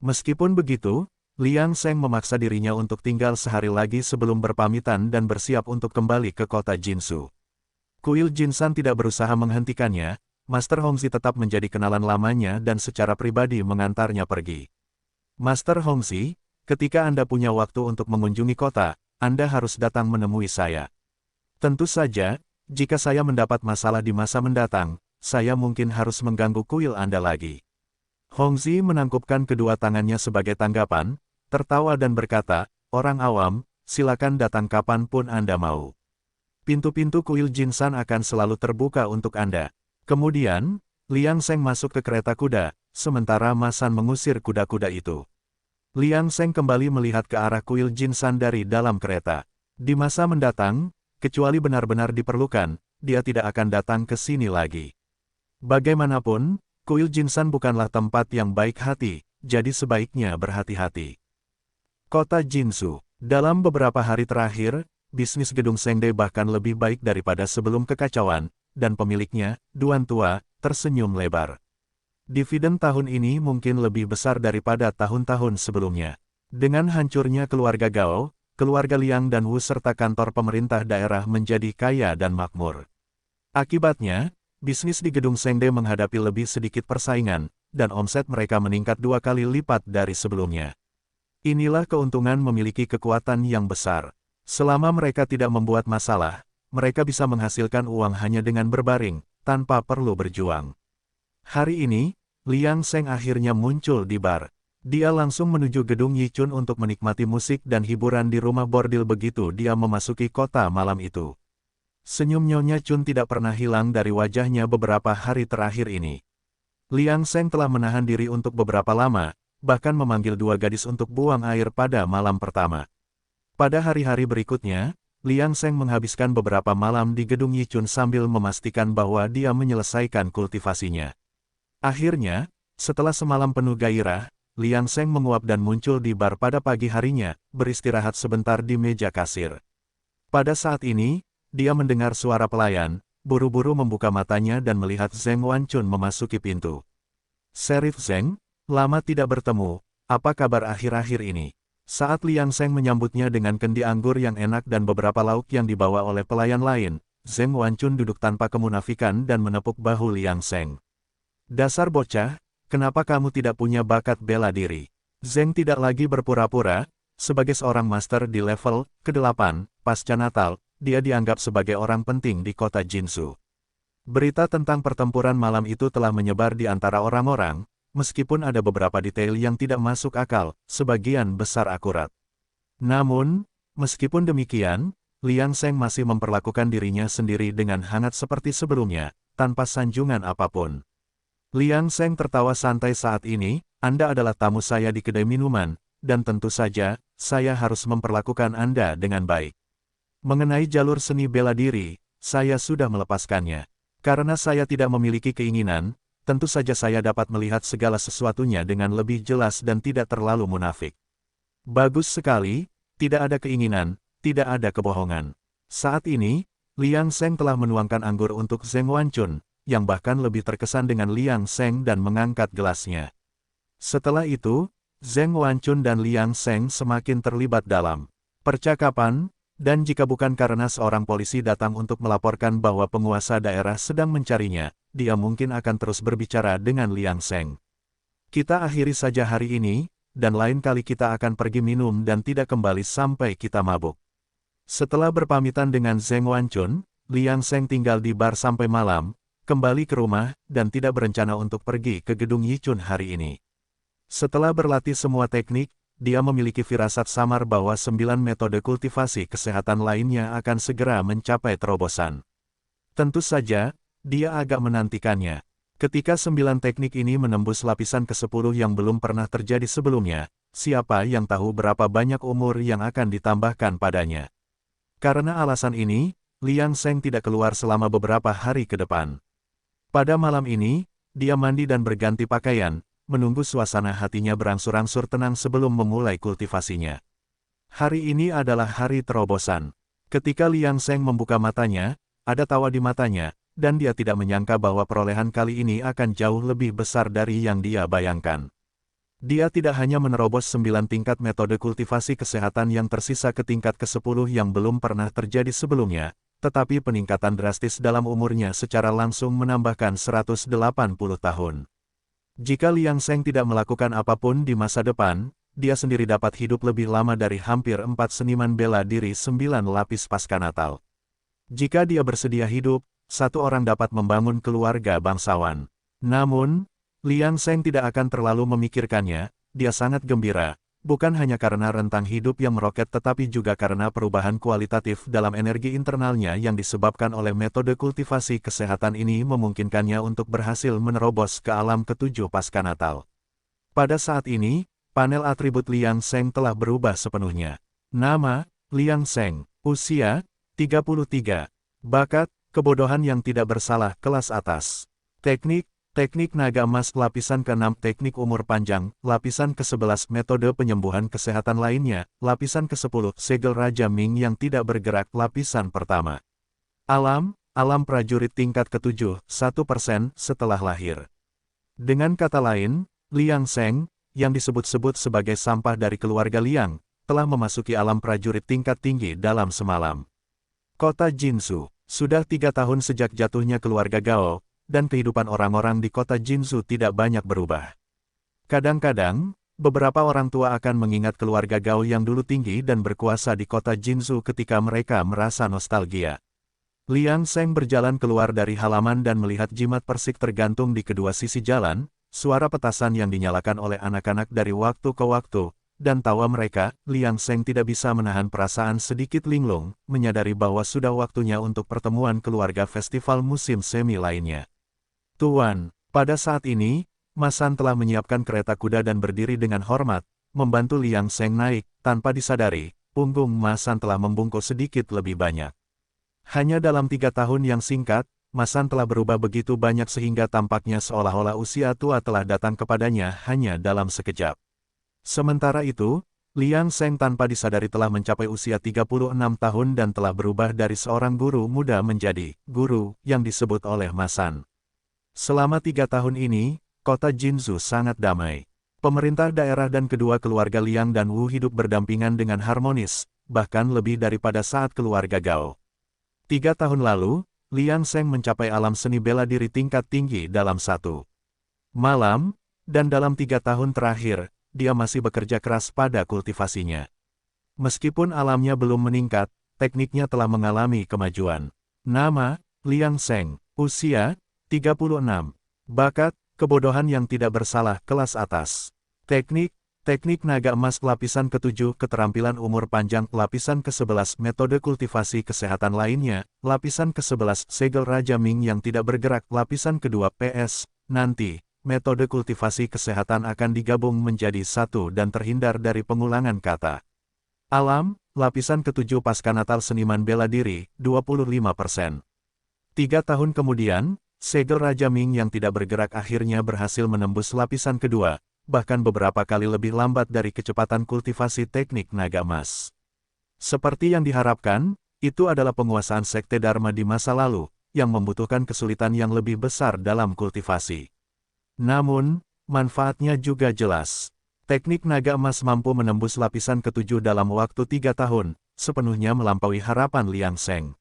Meskipun begitu, Liang Seng memaksa dirinya untuk tinggal sehari lagi sebelum berpamitan dan bersiap untuk kembali ke kota Jinzhou. Kuil Jinsan tidak berusaha menghentikannya, Master Hongxi tetap menjadi kenalan lamanya dan secara pribadi mengantarnya pergi. Master Hongxi, ketika Anda punya waktu untuk mengunjungi kota, Anda harus datang menemui saya. Tentu saja, jika saya mendapat masalah di masa mendatang, saya mungkin harus mengganggu kuil Anda lagi. Hongxi menangkupkan kedua tangannya sebagai tanggapan, tertawa dan berkata, orang awam, silakan datang kapanpun Anda mau. Pintu-pintu kuil Jinsan akan selalu terbuka untuk Anda. Kemudian, Liang Seng masuk ke kereta kuda, sementara Masan mengusir kuda-kuda itu. Liang Seng kembali melihat ke arah kuil Jinsan dari dalam kereta. Di masa mendatang, kecuali benar-benar diperlukan, dia tidak akan datang ke sini lagi. Bagaimanapun, kuil Jinsan bukanlah tempat yang baik hati, jadi sebaiknya berhati-hati. Kota Jinzhou. Dalam beberapa hari terakhir, bisnis gedung Sengde bahkan lebih baik daripada sebelum kekacauan, dan pemiliknya, Duan Tua, tersenyum lebar. Dividen tahun ini mungkin lebih besar daripada tahun-tahun sebelumnya. Dengan hancurnya keluarga Gao, keluarga Liang dan Wu serta kantor pemerintah daerah menjadi kaya dan makmur. Akibatnya, bisnis di gedung Sengde menghadapi lebih sedikit persaingan, dan omset mereka meningkat 2 kali lipat dari sebelumnya. Inilah keuntungan memiliki kekuatan yang besar. Selama mereka tidak membuat masalah, mereka bisa menghasilkan uang hanya dengan berbaring, tanpa perlu berjuang. Hari ini, Liang Seng akhirnya muncul di bar. Dia langsung menuju gedung Yichun untuk menikmati musik dan hiburan di rumah bordil begitu dia memasuki kota malam itu. Senyum Nyonya Chun tidak pernah hilang dari wajahnya beberapa hari terakhir ini. Liang Seng telah menahan diri untuk beberapa lama, bahkan memanggil 2 gadis untuk buang air pada malam pertama. Pada hari-hari berikutnya, Liang Seng menghabiskan beberapa malam di gedung Yichun sambil memastikan bahwa dia menyelesaikan kultivasinya. Akhirnya, setelah semalam penuh gairah, Liang Seng menguap dan muncul di bar pada pagi harinya, beristirahat sebentar di meja kasir. Pada saat ini, dia mendengar suara pelayan, buru-buru membuka matanya dan melihat Zheng Wanchun memasuki pintu. Sheriff Zheng, lama tidak bertemu, apa kabar akhir-akhir ini? Saat Liang Seng menyambutnya dengan kendi anggur yang enak dan beberapa lauk yang dibawa oleh pelayan lain, Zheng Wanchun duduk tanpa kemunafikan dan menepuk bahu Liang Seng. Dasar bocah, kenapa kamu tidak punya bakat bela diri? Zheng tidak lagi berpura-pura, sebagai seorang master di level ke-8, pasca Natal, dia dianggap sebagai orang penting di kota Jinzhou. Berita tentang pertempuran malam itu telah menyebar di antara orang-orang, meskipun ada beberapa detail yang tidak masuk akal, sebagian besar akurat. Namun, meskipun demikian, Liang Seng masih memperlakukan dirinya sendiri dengan hangat seperti sebelumnya, tanpa sanjungan apapun. Liang Seng tertawa santai saat ini, Anda adalah tamu saya di kedai minuman, dan tentu saja, saya harus memperlakukan Anda dengan baik. Mengenai jalur seni bela diri, saya sudah melepaskannya. Karena saya tidak memiliki keinginan, tentu saja saya dapat melihat segala sesuatunya dengan lebih jelas dan tidak terlalu munafik. Bagus sekali, tidak ada keinginan, tidak ada kebohongan. Saat ini, Liang Seng telah menuangkan anggur untuk Zheng Wanchun, yang bahkan lebih terkesan dengan Liang Seng dan mengangkat gelasnya. Setelah itu, Zheng Wanchun dan Liang Seng semakin terlibat dalam percakapan, dan jika bukan karena seorang polisi datang untuk melaporkan bahwa penguasa daerah sedang mencarinya, dia mungkin akan terus berbicara dengan Liang Seng. Kita akhiri saja hari ini, dan lain kali kita akan pergi minum dan tidak kembali sampai kita mabuk. Setelah berpamitan dengan Zheng Wanchun, Liang Seng tinggal di bar sampai malam, kembali ke rumah, dan tidak berencana untuk pergi ke gedung Yichun hari ini. Setelah berlatih semua teknik, dia memiliki firasat samar bahwa 9 metode kultivasi kesehatan lainnya akan segera mencapai terobosan. Tentu saja, dia agak menantikannya. Ketika 9 teknik ini menembus lapisan ke-10 yang belum pernah terjadi sebelumnya, siapa yang tahu berapa banyak umur yang akan ditambahkan padanya. Karena alasan ini, Liang Seng tidak keluar selama beberapa hari ke depan. Pada malam ini, dia mandi dan berganti pakaian, menunggu suasana hatinya berangsur-angsur tenang sebelum memulai kultivasinya. Hari ini adalah hari terobosan. Ketika Liang Seng membuka matanya, ada tawa di matanya, dan dia tidak menyangka bahwa perolehan kali ini akan jauh lebih besar dari yang dia bayangkan. Dia tidak hanya menerobos 9 tingkat metode kultivasi kesehatan yang tersisa ke tingkat ke-10 yang belum pernah terjadi sebelumnya, tetapi peningkatan drastis dalam umurnya secara langsung menambahkan 180 tahun. Jika Liang Seng tidak melakukan apapun di masa depan, dia sendiri dapat hidup lebih lama dari hampir 4 seniman bela diri 9 lapis pasca Natal. Jika dia bersedia hidup, satu orang dapat membangun keluarga bangsawan. Namun, Liang Seng tidak akan terlalu memikirkannya, dia sangat gembira. Bukan hanya karena rentang hidup yang meroket tetapi juga karena perubahan kualitatif dalam energi internalnya yang disebabkan oleh metode kultivasi kesehatan ini memungkinkannya untuk berhasil menerobos ke alam ke-7 pasca Natal. Pada saat ini, panel atribut Liang Seng telah berubah sepenuhnya. Nama, Liang Seng. Usia, 33. Bakat, kebodohan yang tidak bersalah kelas atas. Teknik naga emas lapisan ke-6 teknik umur panjang, lapisan ke-11 metode penyembuhan kesehatan lainnya, lapisan ke-10 segel Raja Ming yang tidak bergerak lapisan pertama. Alam prajurit tingkat ke-7, 1% setelah lahir. Dengan kata lain, Liang Seng, yang disebut-sebut sebagai sampah dari keluarga Liang, telah memasuki alam prajurit tingkat tinggi dalam semalam. Kota Jinzhou, sudah 3 tahun sejak jatuhnya keluarga Gao, dan kehidupan orang-orang di kota Jinzhou tidak banyak berubah. Kadang-kadang, beberapa orang tua akan mengingat keluarga Gao yang dulu tinggi dan berkuasa di kota Jinzhou ketika mereka merasa nostalgia. Liang Seng berjalan keluar dari halaman dan melihat jimat persik tergantung di kedua sisi jalan, suara petasan yang dinyalakan oleh anak-anak dari waktu ke waktu, dan tawa mereka. Liang Seng tidak bisa menahan perasaan sedikit linglung, menyadari bahwa sudah waktunya untuk pertemuan keluarga festival musim semi lainnya. Tuan, pada saat ini, Masan telah menyiapkan kereta kuda dan berdiri dengan hormat, membantu Liang Seng naik. Tanpa disadari, punggung Masan telah membungkuk sedikit lebih banyak. Hanya dalam 3 tahun yang singkat, Masan telah berubah begitu banyak sehingga tampaknya seolah-olah usia tua telah datang kepadanya hanya dalam sekejap. Sementara itu, Liang Seng tanpa disadari telah mencapai usia 36 tahun dan telah berubah dari seorang guru muda menjadi guru yang disebut oleh Masan. Selama 3 tahun ini, kota Jinzhou sangat damai. Pemerintah daerah dan kedua keluarga Liang dan Wu hidup berdampingan dengan harmonis, bahkan lebih daripada saat keluarga Gao. 3 tahun lalu, Liang Seng mencapai alam seni bela diri tingkat tinggi dalam 1 malam, dan dalam 3 tahun terakhir, dia masih bekerja keras pada kultivasinya. Meskipun alamnya belum meningkat, tekniknya telah mengalami kemajuan. Nama, Liang Seng. Usia, 36. Bakat, kebodohan yang tidak bersalah kelas atas. Teknik naga emas lapisan ke-7 keterampilan umur panjang lapisan ke-11 metode kultivasi kesehatan lainnya, lapisan ke-11 segel Raja Ming yang tidak bergerak lapisan kedua PS, nanti, metode kultivasi kesehatan akan digabung menjadi satu dan terhindar dari pengulangan kata. Alam, lapisan ke-7 pasca Natal seniman bela diri, 25%. 3 tahun kemudian, segel Raja Ming yang tidak bergerak akhirnya berhasil menembus lapisan kedua, bahkan beberapa kali lebih lambat dari kecepatan kultivasi teknik naga emas. Seperti yang diharapkan, itu adalah penguasaan sekte Dharma di masa lalu, yang membutuhkan kesulitan yang lebih besar dalam kultivasi. Namun, manfaatnya juga jelas. Teknik naga emas mampu menembus lapisan ke-7 dalam waktu 3 tahun, sepenuhnya melampaui harapan Liang Seng.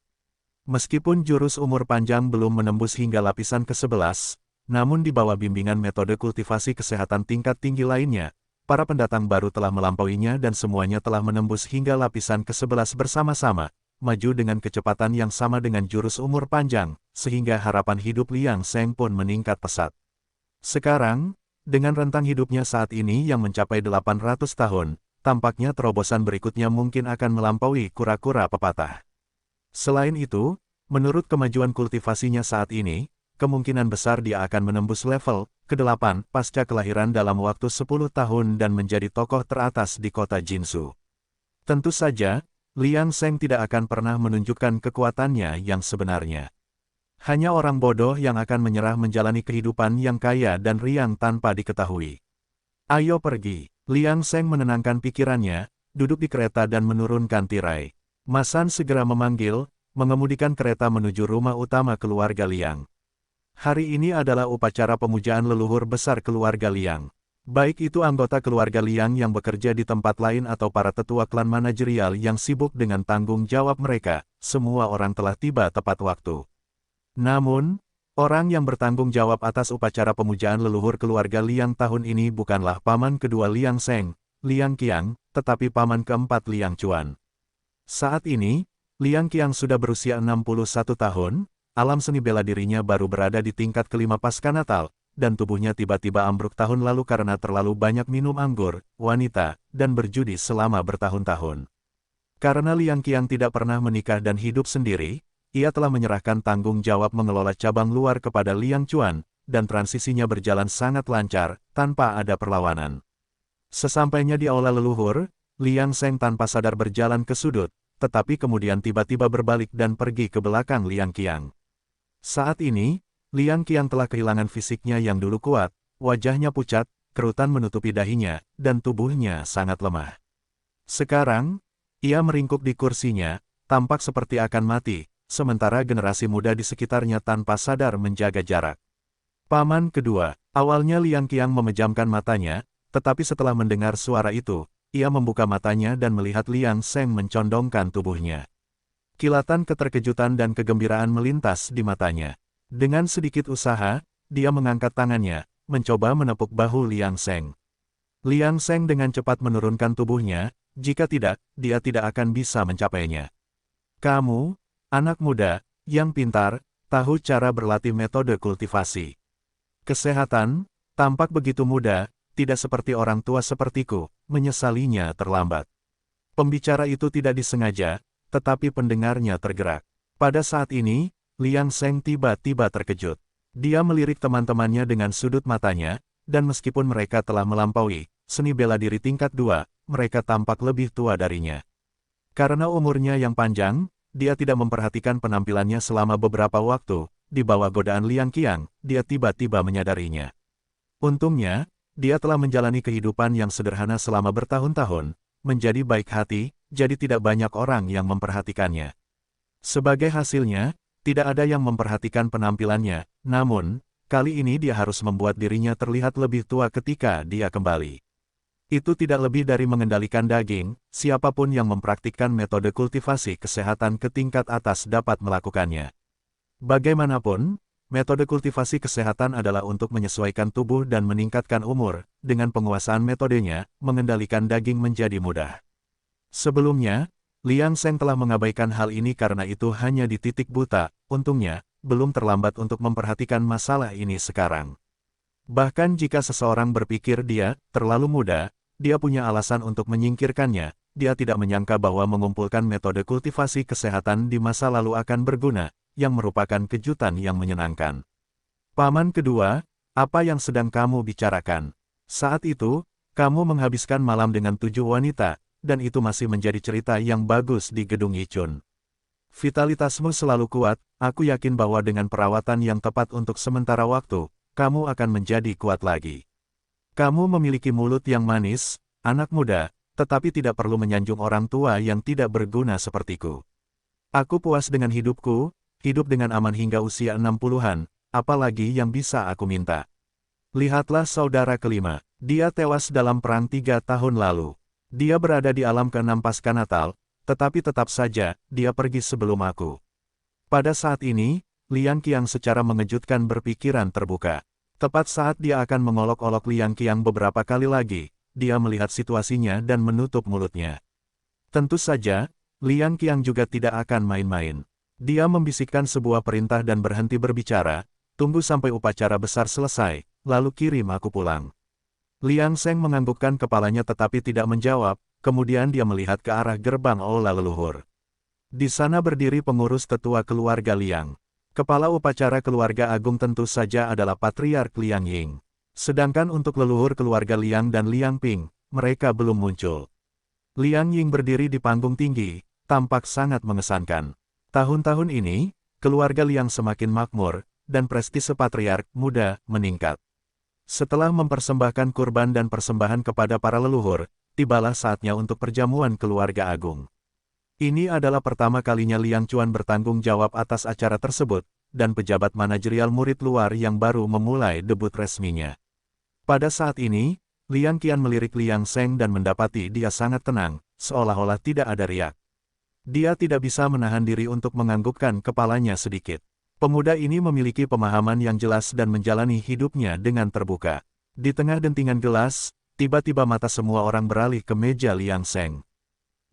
Meskipun jurus umur panjang belum menembus hingga lapisan ke-11, namun di bawah bimbingan metode kultivasi kesehatan tingkat tinggi lainnya, para pendatang baru telah melampauinya dan semuanya telah menembus hingga lapisan ke-11 bersama-sama, maju dengan kecepatan yang sama dengan jurus umur panjang, sehingga harapan hidup Liang Seng pun meningkat pesat. Sekarang, dengan rentang hidupnya saat ini yang mencapai 800 tahun, tampaknya terobosan berikutnya mungkin akan melampaui kura-kura pepatah. Selain itu, menurut kemajuan kultivasinya saat ini, kemungkinan besar dia akan menembus level ke-8 pasca kelahiran dalam waktu 10 tahun dan menjadi tokoh teratas di kota Jinzhou. Tentu saja, Liang Seng tidak akan pernah menunjukkan kekuatannya yang sebenarnya. Hanya orang bodoh yang akan menyerah menjalani kehidupan yang kaya dan riang tanpa diketahui. Ayo pergi. Liang Seng menenangkan pikirannya, duduk di kereta dan menurunkan tirai. Ma San segera memanggil, mengemudikan kereta menuju rumah utama keluarga Liang. Hari ini adalah upacara pemujaan leluhur besar keluarga Liang. Baik itu anggota keluarga Liang yang bekerja di tempat lain atau para tetua klan manajerial yang sibuk dengan tanggung jawab mereka, semua orang telah tiba tepat waktu. Namun, orang yang bertanggung jawab atas upacara pemujaan leluhur keluarga Liang tahun ini bukanlah paman kedua Liang Seng, Liang Qiang, tetapi paman keempat Liang Chuan. Saat ini, Liang Qiang sudah berusia 61 tahun, alam seni bela dirinya baru berada di tingkat kelima pasca Natal, dan tubuhnya tiba-tiba ambruk tahun lalu karena terlalu banyak minum anggur, wanita, dan berjudi selama bertahun-tahun. Karena Liang Qiang tidak pernah menikah dan hidup sendiri, ia telah menyerahkan tanggung jawab mengelola cabang luar kepada Liang Chuan, dan transisinya berjalan sangat lancar, tanpa ada perlawanan. Sesampainya di aula leluhur, Liang Seng tanpa sadar berjalan ke sudut, tetapi kemudian tiba-tiba berbalik dan pergi ke belakang Liang Qiang. Saat ini, Liang Qiang telah kehilangan fisiknya yang dulu kuat, wajahnya pucat, kerutan menutupi dahinya, dan tubuhnya sangat lemah. Sekarang, ia meringkuk di kursinya, tampak seperti akan mati, sementara generasi muda di sekitarnya tanpa sadar menjaga jarak. Paman kedua, awalnya Liang Qiang memejamkan matanya, tetapi setelah mendengar suara itu, ia membuka matanya dan melihat Liang Seng mencondongkan tubuhnya. Kilatan keterkejutan dan kegembiraan melintas di matanya. Dengan sedikit usaha, dia mengangkat tangannya, mencoba menepuk bahu Liang Seng. Liang Seng dengan cepat menurunkan tubuhnya, jika tidak, dia tidak akan bisa mencapainya. Kamu, anak muda, yang pintar, tahu cara berlatih metode kultivasi. Kesehatan, tampak begitu muda, tidak seperti orang tua sepertiku, menyesalinya terlambat. Pembicara itu tidak disengaja, tetapi pendengarnya tergerak. Pada saat ini, Liang Seng tiba-tiba terkejut. Dia melirik teman-temannya dengan sudut matanya, dan meskipun mereka telah melampaui seni bela diri tingkat 2, mereka tampak lebih tua darinya. Karena umurnya yang panjang, dia tidak memperhatikan penampilannya selama beberapa waktu. Di bawah godaan Liang Qiang, dia tiba-tiba menyadarinya. Untungnya, dia telah menjalani kehidupan yang sederhana selama bertahun-tahun, menjadi baik hati, jadi tidak banyak orang yang memperhatikannya. Sebagai hasilnya, tidak ada yang memperhatikan penampilannya, namun, kali ini dia harus membuat dirinya terlihat lebih tua ketika dia kembali. Itu tidak lebih dari mengendalikan daging, siapapun yang mempraktikkan metode kultivasi kesehatan ke tingkat atas dapat melakukannya. Bagaimanapun, metode kultivasi kesehatan adalah untuk menyesuaikan tubuh dan meningkatkan umur, dengan penguasaan metodenya, mengendalikan daging menjadi mudah. Sebelumnya, Liang Seng telah mengabaikan hal ini karena itu hanya di titik buta, untungnya, belum terlambat untuk memperhatikan masalah ini sekarang. Bahkan jika seseorang berpikir dia terlalu muda, dia punya alasan untuk menyingkirkannya, dia tidak menyangka bahwa mengumpulkan metode kultivasi kesehatan di masa lalu akan berguna, yang merupakan kejutan yang menyenangkan. Paman kedua, apa yang sedang kamu bicarakan? Saat itu, kamu menghabiskan malam dengan 7 wanita, dan itu masih menjadi cerita yang bagus di Gedung Yichun. Vitalitasmu selalu kuat, aku yakin bahwa dengan perawatan yang tepat untuk sementara waktu, kamu akan menjadi kuat lagi. Kamu memiliki mulut yang manis, anak muda, tetapi tidak perlu menyanjung orang tua yang tidak berguna sepertiku. Aku puas dengan hidupku, hidup dengan aman hingga usia 60-an, apalagi yang bisa aku minta. Lihatlah saudara kelima, dia tewas dalam perang 3 tahun lalu. Dia berada di alam ke-6 pasca Natal, tetapi tetap saja, dia pergi sebelum aku. Pada saat ini, Liang Qiang secara mengejutkan berpikiran terbuka. Tepat saat dia akan mengolok-olok Liang Qiang beberapa kali lagi, dia melihat situasinya dan menutup mulutnya. Tentu saja, Liang Qiang juga tidak akan main-main. Dia membisikkan sebuah perintah dan berhenti berbicara, tunggu sampai upacara besar selesai, lalu kirim aku pulang. Liang Seng menganggukkan kepalanya tetapi tidak menjawab, kemudian dia melihat ke arah gerbang aula leluhur. Di sana berdiri pengurus tetua keluarga Liang. Kepala upacara keluarga agung tentu saja adalah Patriark Liang Ying. Sedangkan untuk leluhur keluarga Liang dan Liang Ping, mereka belum muncul. Liang Ying berdiri di panggung tinggi, tampak sangat mengesankan. Tahun-tahun ini, keluarga Liang semakin makmur, dan prestise patriark muda meningkat. Setelah mempersembahkan kurban dan persembahan kepada para leluhur, tibalah saatnya untuk perjamuan keluarga agung. Ini adalah pertama kalinya Liang Chuan bertanggung jawab atas acara tersebut, dan pejabat manajerial murid luar yang baru memulai debut resminya. Pada saat ini, Liang Qian melirik Liang Sheng dan mendapati dia sangat tenang, seolah-olah tidak ada riak. Dia tidak bisa menahan diri untuk menganggukkan kepalanya sedikit. Pemuda ini memiliki pemahaman yang jelas dan menjalani hidupnya dengan terbuka. Di tengah dentingan gelas, tiba-tiba mata semua orang beralih ke meja Liang Sheng.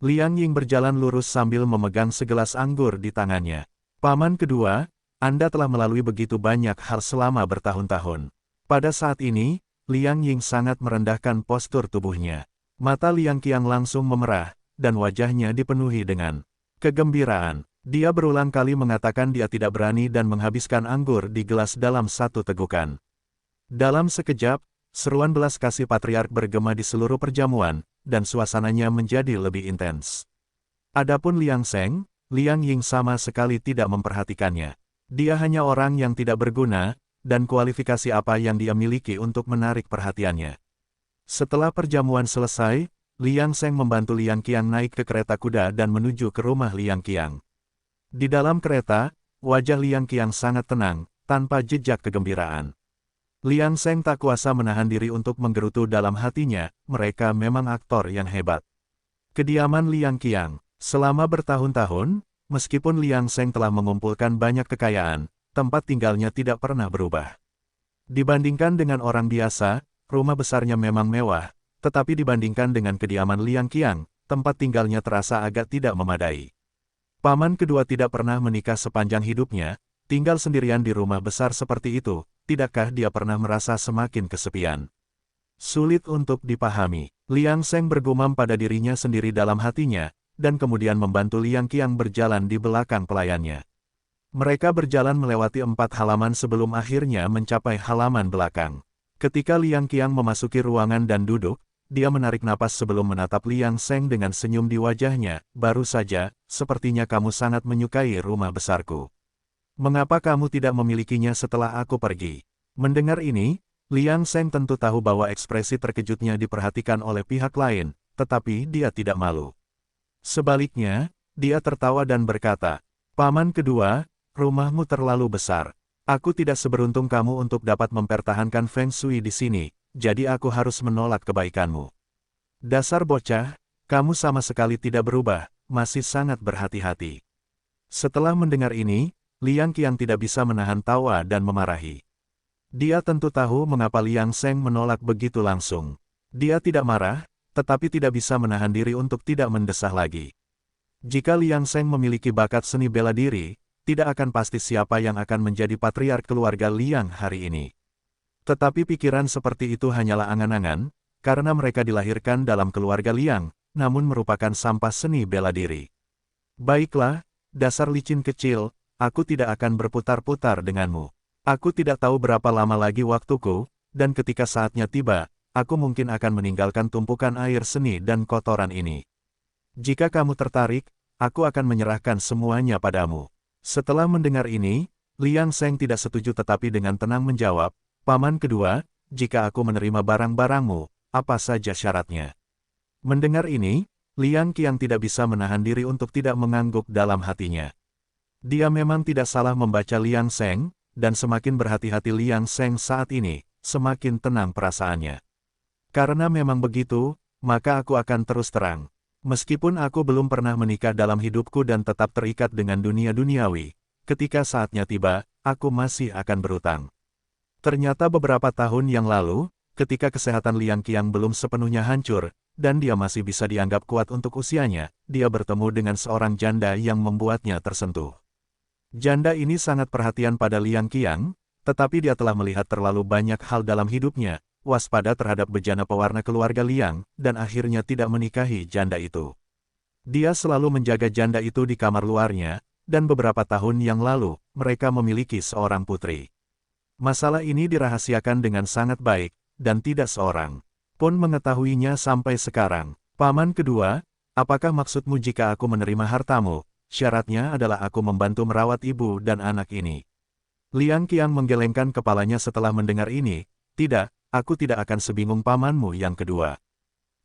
Liang Ying berjalan lurus sambil memegang segelas anggur di tangannya. Paman kedua, Anda telah melalui begitu banyak hal selama bertahun-tahun. Pada saat ini, Liang Ying sangat merendahkan postur tubuhnya. Mata Liang Qiang langsung memerah, dan wajahnya dipenuhi dengan kegembiraan. Dia berulang kali mengatakan dia tidak berani dan menghabiskan anggur di gelas dalam satu tegukan. Dalam sekejap, seruan belas kasih patriark bergema di seluruh perjamuan, dan suasananya menjadi lebih intens. Adapun Liang Sheng, Liang Ying sama sekali tidak memperhatikannya. Dia hanya orang yang tidak berguna, dan kualifikasi apa yang dia miliki untuk menarik perhatiannya. Setelah perjamuan selesai, Liang Sheng membantu Liang Qiang naik ke kereta kuda dan menuju ke rumah Liang Qiang. Di dalam kereta, wajah Liang Qiang sangat tenang, tanpa jejak kegembiraan. Liang Sheng tak kuasa menahan diri untuk menggerutu dalam hatinya, mereka memang aktor yang hebat. Kediaman Liang Qiang. Selama bertahun-tahun, meskipun Liang Sheng telah mengumpulkan banyak kekayaan, tempat tinggalnya tidak pernah berubah. Dibandingkan dengan orang biasa, rumah besarnya memang mewah, tetapi dibandingkan dengan kediaman Liang Qiang, tempat tinggalnya terasa agak tidak memadai. Paman kedua tidak pernah menikah sepanjang hidupnya, tinggal sendirian di rumah besar seperti itu, tidakkah dia pernah merasa semakin kesepian? Sulit untuk dipahami. Liang Sheng bergumam pada dirinya sendiri dalam hatinya, dan kemudian membantu Liang Qiang berjalan di belakang pelayannya. Mereka berjalan melewati 4 halaman sebelum akhirnya mencapai halaman belakang. Ketika Liang Qiang memasuki ruangan dan duduk, dia menarik napas sebelum menatap Liang Sheng dengan senyum di wajahnya. Baru saja, sepertinya kamu sangat menyukai rumah besarku. Mengapa kamu tidak memilikinya setelah aku pergi? Mendengar ini, Liang Sheng tentu tahu bahwa ekspresi terkejutnya diperhatikan oleh pihak lain, tetapi dia tidak malu. Sebaliknya, dia tertawa dan berkata, Paman kedua, rumahmu terlalu besar. Aku tidak seberuntung kamu untuk dapat mempertahankan Feng Shui di sini, jadi aku harus menolak kebaikanmu. Dasar bocah, kamu sama sekali tidak berubah, masih sangat berhati-hati. Setelah mendengar ini, Liang Qiang tidak bisa menahan tawa dan memarahi. Dia tentu tahu mengapa Liang Sheng menolak begitu langsung. Dia tidak marah, tetapi tidak bisa menahan diri untuk tidak mendesah lagi. Jika Liang Sheng memiliki bakat seni bela diri, tidak akan pasti siapa yang akan menjadi patriark keluarga Liang hari ini. Tetapi pikiran seperti itu hanyalah angan-angan, karena mereka dilahirkan dalam keluarga Liang, namun merupakan sampah seni bela diri. Baiklah, dasar licin kecil, aku tidak akan berputar-putar denganmu. Aku tidak tahu berapa lama lagi waktuku, dan ketika saatnya tiba, aku mungkin akan meninggalkan tumpukan air seni dan kotoran ini. Jika kamu tertarik, aku akan menyerahkan semuanya padamu. Setelah mendengar ini, Liang Sheng tidak setuju tetapi dengan tenang menjawab, Paman kedua, jika aku menerima barang-barangmu, apa saja syaratnya? Mendengar ini, Liang Qiang tidak bisa menahan diri untuk tidak mengangguk dalam hatinya. Dia memang tidak salah membaca Liang Sheng, dan semakin berhati-hati Liang Sheng saat ini, semakin tenang perasaannya. Karena memang begitu, maka aku akan terus terang. Meskipun aku belum pernah menikah dalam hidupku dan tetap terikat dengan dunia duniawi, ketika saatnya tiba, aku masih akan berutang. Ternyata beberapa tahun yang lalu, ketika kesehatan Liang Qiang belum sepenuhnya hancur, dan dia masih bisa dianggap kuat untuk usianya, dia bertemu dengan seorang janda yang membuatnya tersentuh. Janda ini sangat perhatian pada Liang Qiang, tetapi dia telah melihat terlalu banyak hal dalam hidupnya, waspada terhadap bejana pewarna keluarga Liang, dan akhirnya tidak menikahi janda itu. Dia selalu menjaga janda itu di kamar luarnya, dan beberapa tahun yang lalu, mereka memiliki seorang putri. Masalah ini dirahasiakan dengan sangat baik, dan tidak seorang pun mengetahuinya sampai sekarang. Paman kedua, Apakah maksudmu jika aku menerima hartamu? Syaratnya adalah aku membantu merawat ibu dan anak ini. Liang Qiang menggelengkan kepalanya setelah mendengar ini. Tidak, aku tidak akan sebingung pamanmu yang kedua.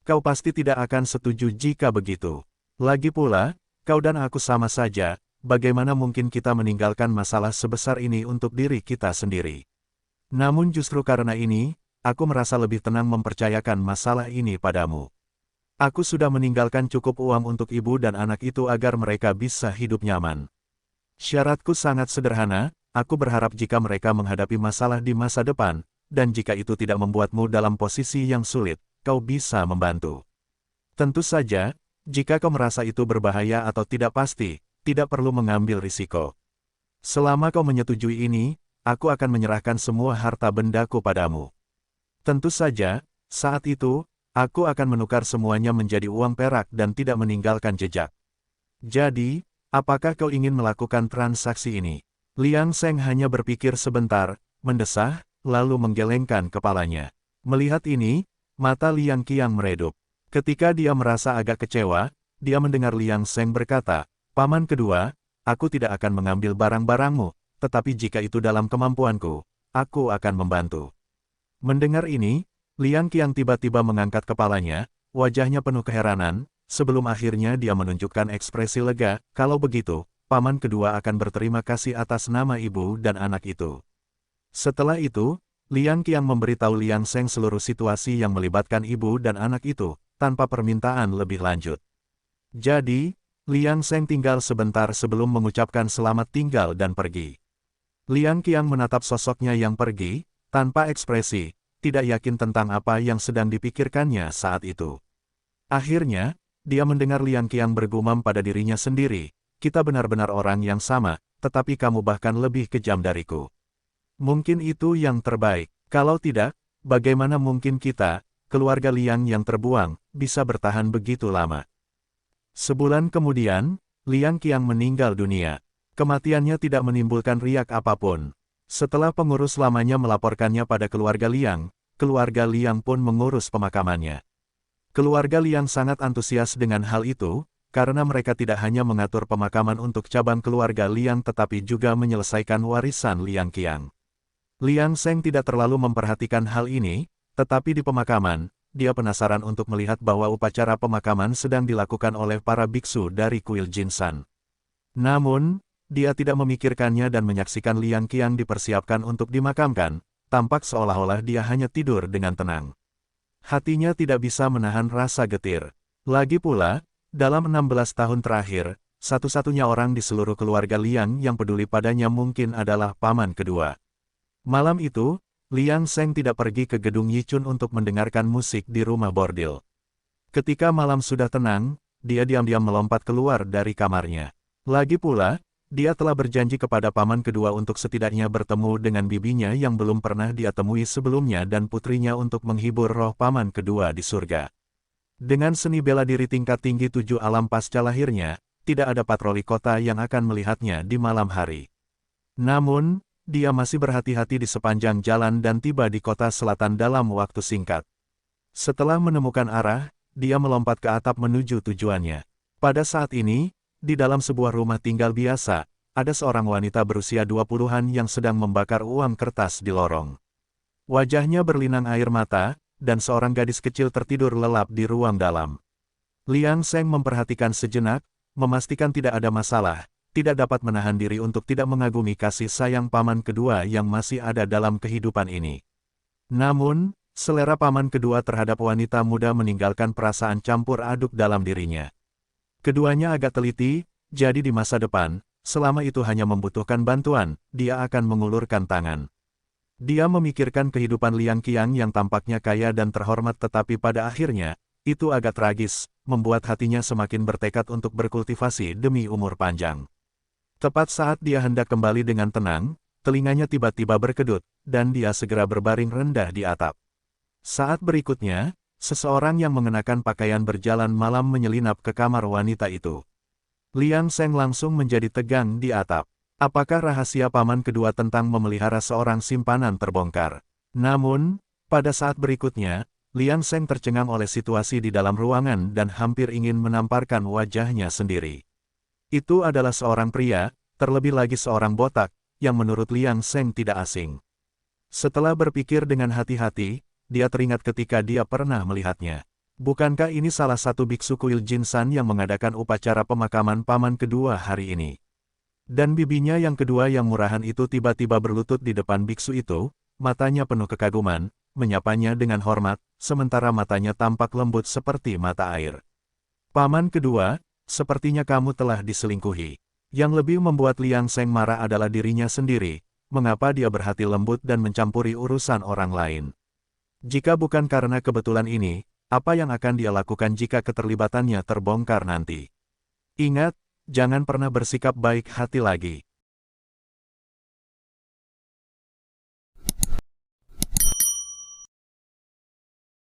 Kau pasti tidak akan setuju jika begitu. Lagi pula, kau dan aku sama saja, bagaimana mungkin kita meninggalkan masalah sebesar ini untuk diri kita sendiri? Namun justru karena ini, aku merasa lebih tenang mempercayakan masalah ini padamu. Aku sudah meninggalkan cukup uang untuk ibu dan anak itu agar mereka bisa hidup nyaman. Syaratku sangat sederhana, aku berharap jika mereka menghadapi masalah di masa depan, dan jika itu tidak membuatmu dalam posisi yang sulit, kau bisa membantu. Tentu saja, jika kau merasa itu berbahaya atau tidak pasti, tidak perlu mengambil risiko. Selama kau menyetujui ini, aku akan menyerahkan semua harta bendaku padamu. Tentu saja, saat itu, aku akan menukar semuanya menjadi uang perak dan tidak meninggalkan jejak. Jadi, apakah kau ingin melakukan transaksi ini? Liang Seng hanya berpikir sebentar, mendesah, lalu menggelengkan kepalanya. Melihat ini, mata Liang Qiang meredup. Ketika dia merasa agak kecewa, dia mendengar Liang Seng berkata, "Paman kedua, aku tidak akan mengambil barang-barangmu, tetapi jika itu dalam kemampuanku, aku akan membantu." Mendengar ini, Liang Qiang tiba-tiba mengangkat kepalanya, wajahnya penuh keheranan, sebelum akhirnya dia menunjukkan ekspresi lega. "Kalau begitu, paman kedua akan berterima kasih atas nama ibu dan anak itu." Setelah itu, Liang Qiang memberitahu Liang Seng seluruh situasi yang melibatkan ibu dan anak itu, tanpa permintaan lebih lanjut. Jadi, Liang Seng tinggal sebentar sebelum mengucapkan selamat tinggal dan pergi. Liang Qiang menatap sosoknya yang pergi, tanpa ekspresi, tidak yakin tentang apa yang sedang dipikirkannya saat itu. Akhirnya, dia mendengar Liang Qiang bergumam pada dirinya sendiri, "Kita benar-benar orang yang sama, tetapi kamu bahkan lebih kejam dariku. Mungkin itu yang terbaik. Kalau tidak, bagaimana mungkin kita, keluarga Liang yang terbuang, bisa bertahan begitu lama?" Sebulan kemudian, Liang Qiang meninggal dunia. Kematiannya tidak menimbulkan riak apapun. Setelah pengurus lamanya melaporkannya pada keluarga Liang pun mengurus pemakamannya. Keluarga Liang sangat antusias dengan hal itu, karena mereka tidak hanya mengatur pemakaman untuk cabang keluarga Liang tetapi juga menyelesaikan warisan Liang Qiang. Liang Seng tidak terlalu memperhatikan hal ini, tetapi di pemakaman, dia penasaran untuk melihat bahwa upacara pemakaman sedang dilakukan oleh para biksu dari kuil Jinsan. Namun, dia tidak memikirkannya dan menyaksikan Liang Qiang dipersiapkan untuk dimakamkan, tampak seolah-olah dia hanya tidur dengan tenang. Hatinya tidak bisa menahan rasa getir. Lagi pula, dalam 16 tahun terakhir, satu-satunya orang di seluruh keluarga Liang yang peduli padanya mungkin adalah paman kedua. Malam itu, Liang Seng tidak pergi ke gedung Yichun untuk mendengarkan musik di rumah bordil. Ketika malam sudah tenang, dia diam-diam melompat keluar dari kamarnya. Lagi pula, dia telah berjanji kepada paman kedua untuk setidaknya bertemu dengan bibinya yang belum pernah dia temui sebelumnya dan putrinya untuk menghibur roh paman kedua di surga. Dengan seni bela diri tingkat tinggi 7 alam pasca lahirnya, tidak ada patroli kota yang akan melihatnya di malam hari. Namun, dia masih berhati-hati di sepanjang jalan dan tiba di kota selatan dalam waktu singkat. Setelah menemukan arah, dia melompat ke atap menuju tujuannya. Pada saat ini, di dalam sebuah rumah tinggal biasa, ada seorang wanita berusia 20-an yang sedang membakar uang kertas di lorong. Wajahnya berlinang air mata, dan seorang gadis kecil tertidur lelap di ruang dalam. Liang Seng memperhatikan sejenak, memastikan tidak ada masalah, tidak dapat menahan diri untuk tidak mengagumi kasih sayang paman kedua yang masih ada dalam kehidupan ini. Namun, selera paman kedua terhadap wanita muda meninggalkan perasaan campur aduk dalam dirinya. Keduanya agak teliti, jadi di masa depan, selama itu hanya membutuhkan bantuan, dia akan mengulurkan tangan. Dia memikirkan kehidupan Liang Qiang yang tampaknya kaya dan terhormat tetapi pada akhirnya, itu agak tragis, membuat hatinya semakin bertekad untuk berkultivasi demi umur panjang. Tepat saat dia hendak kembali dengan tenang, telinganya tiba-tiba berkedut, dan dia segera berbaring rendah di atap. Saat berikutnya, seseorang yang mengenakan pakaian berjalan malam menyelinap ke kamar wanita itu. Liang Seng langsung menjadi tegang di atap. Apakah rahasia paman kedua tentang memelihara seorang simpanan terbongkar? Namun, pada saat berikutnya, Lian Seng tercengang oleh situasi di dalam ruangan dan hampir ingin menamparkan wajahnya sendiri. Itu adalah seorang pria, terlebih lagi seorang botak, yang menurut Lian Seng tidak asing. Setelah berpikir dengan hati-hati, dia teringat ketika dia pernah melihatnya. Bukankah ini salah satu biksu kuil Jinsan yang mengadakan upacara pemakaman paman kedua hari ini? Dan bibinya yang kedua yang murahan itu tiba-tiba berlutut di depan biksu itu, matanya penuh kekaguman, menyapanya dengan hormat, sementara matanya tampak lembut seperti mata air. Paman kedua, sepertinya kamu telah diselingkuhi. Yang lebih membuat Lian Seng marah adalah dirinya sendiri, mengapa dia berhati lembut dan mencampuri urusan orang lain. Jika bukan karena kebetulan ini, apa yang akan dia lakukan jika keterlibatannya terbongkar nanti? Ingat, jangan pernah bersikap baik hati lagi.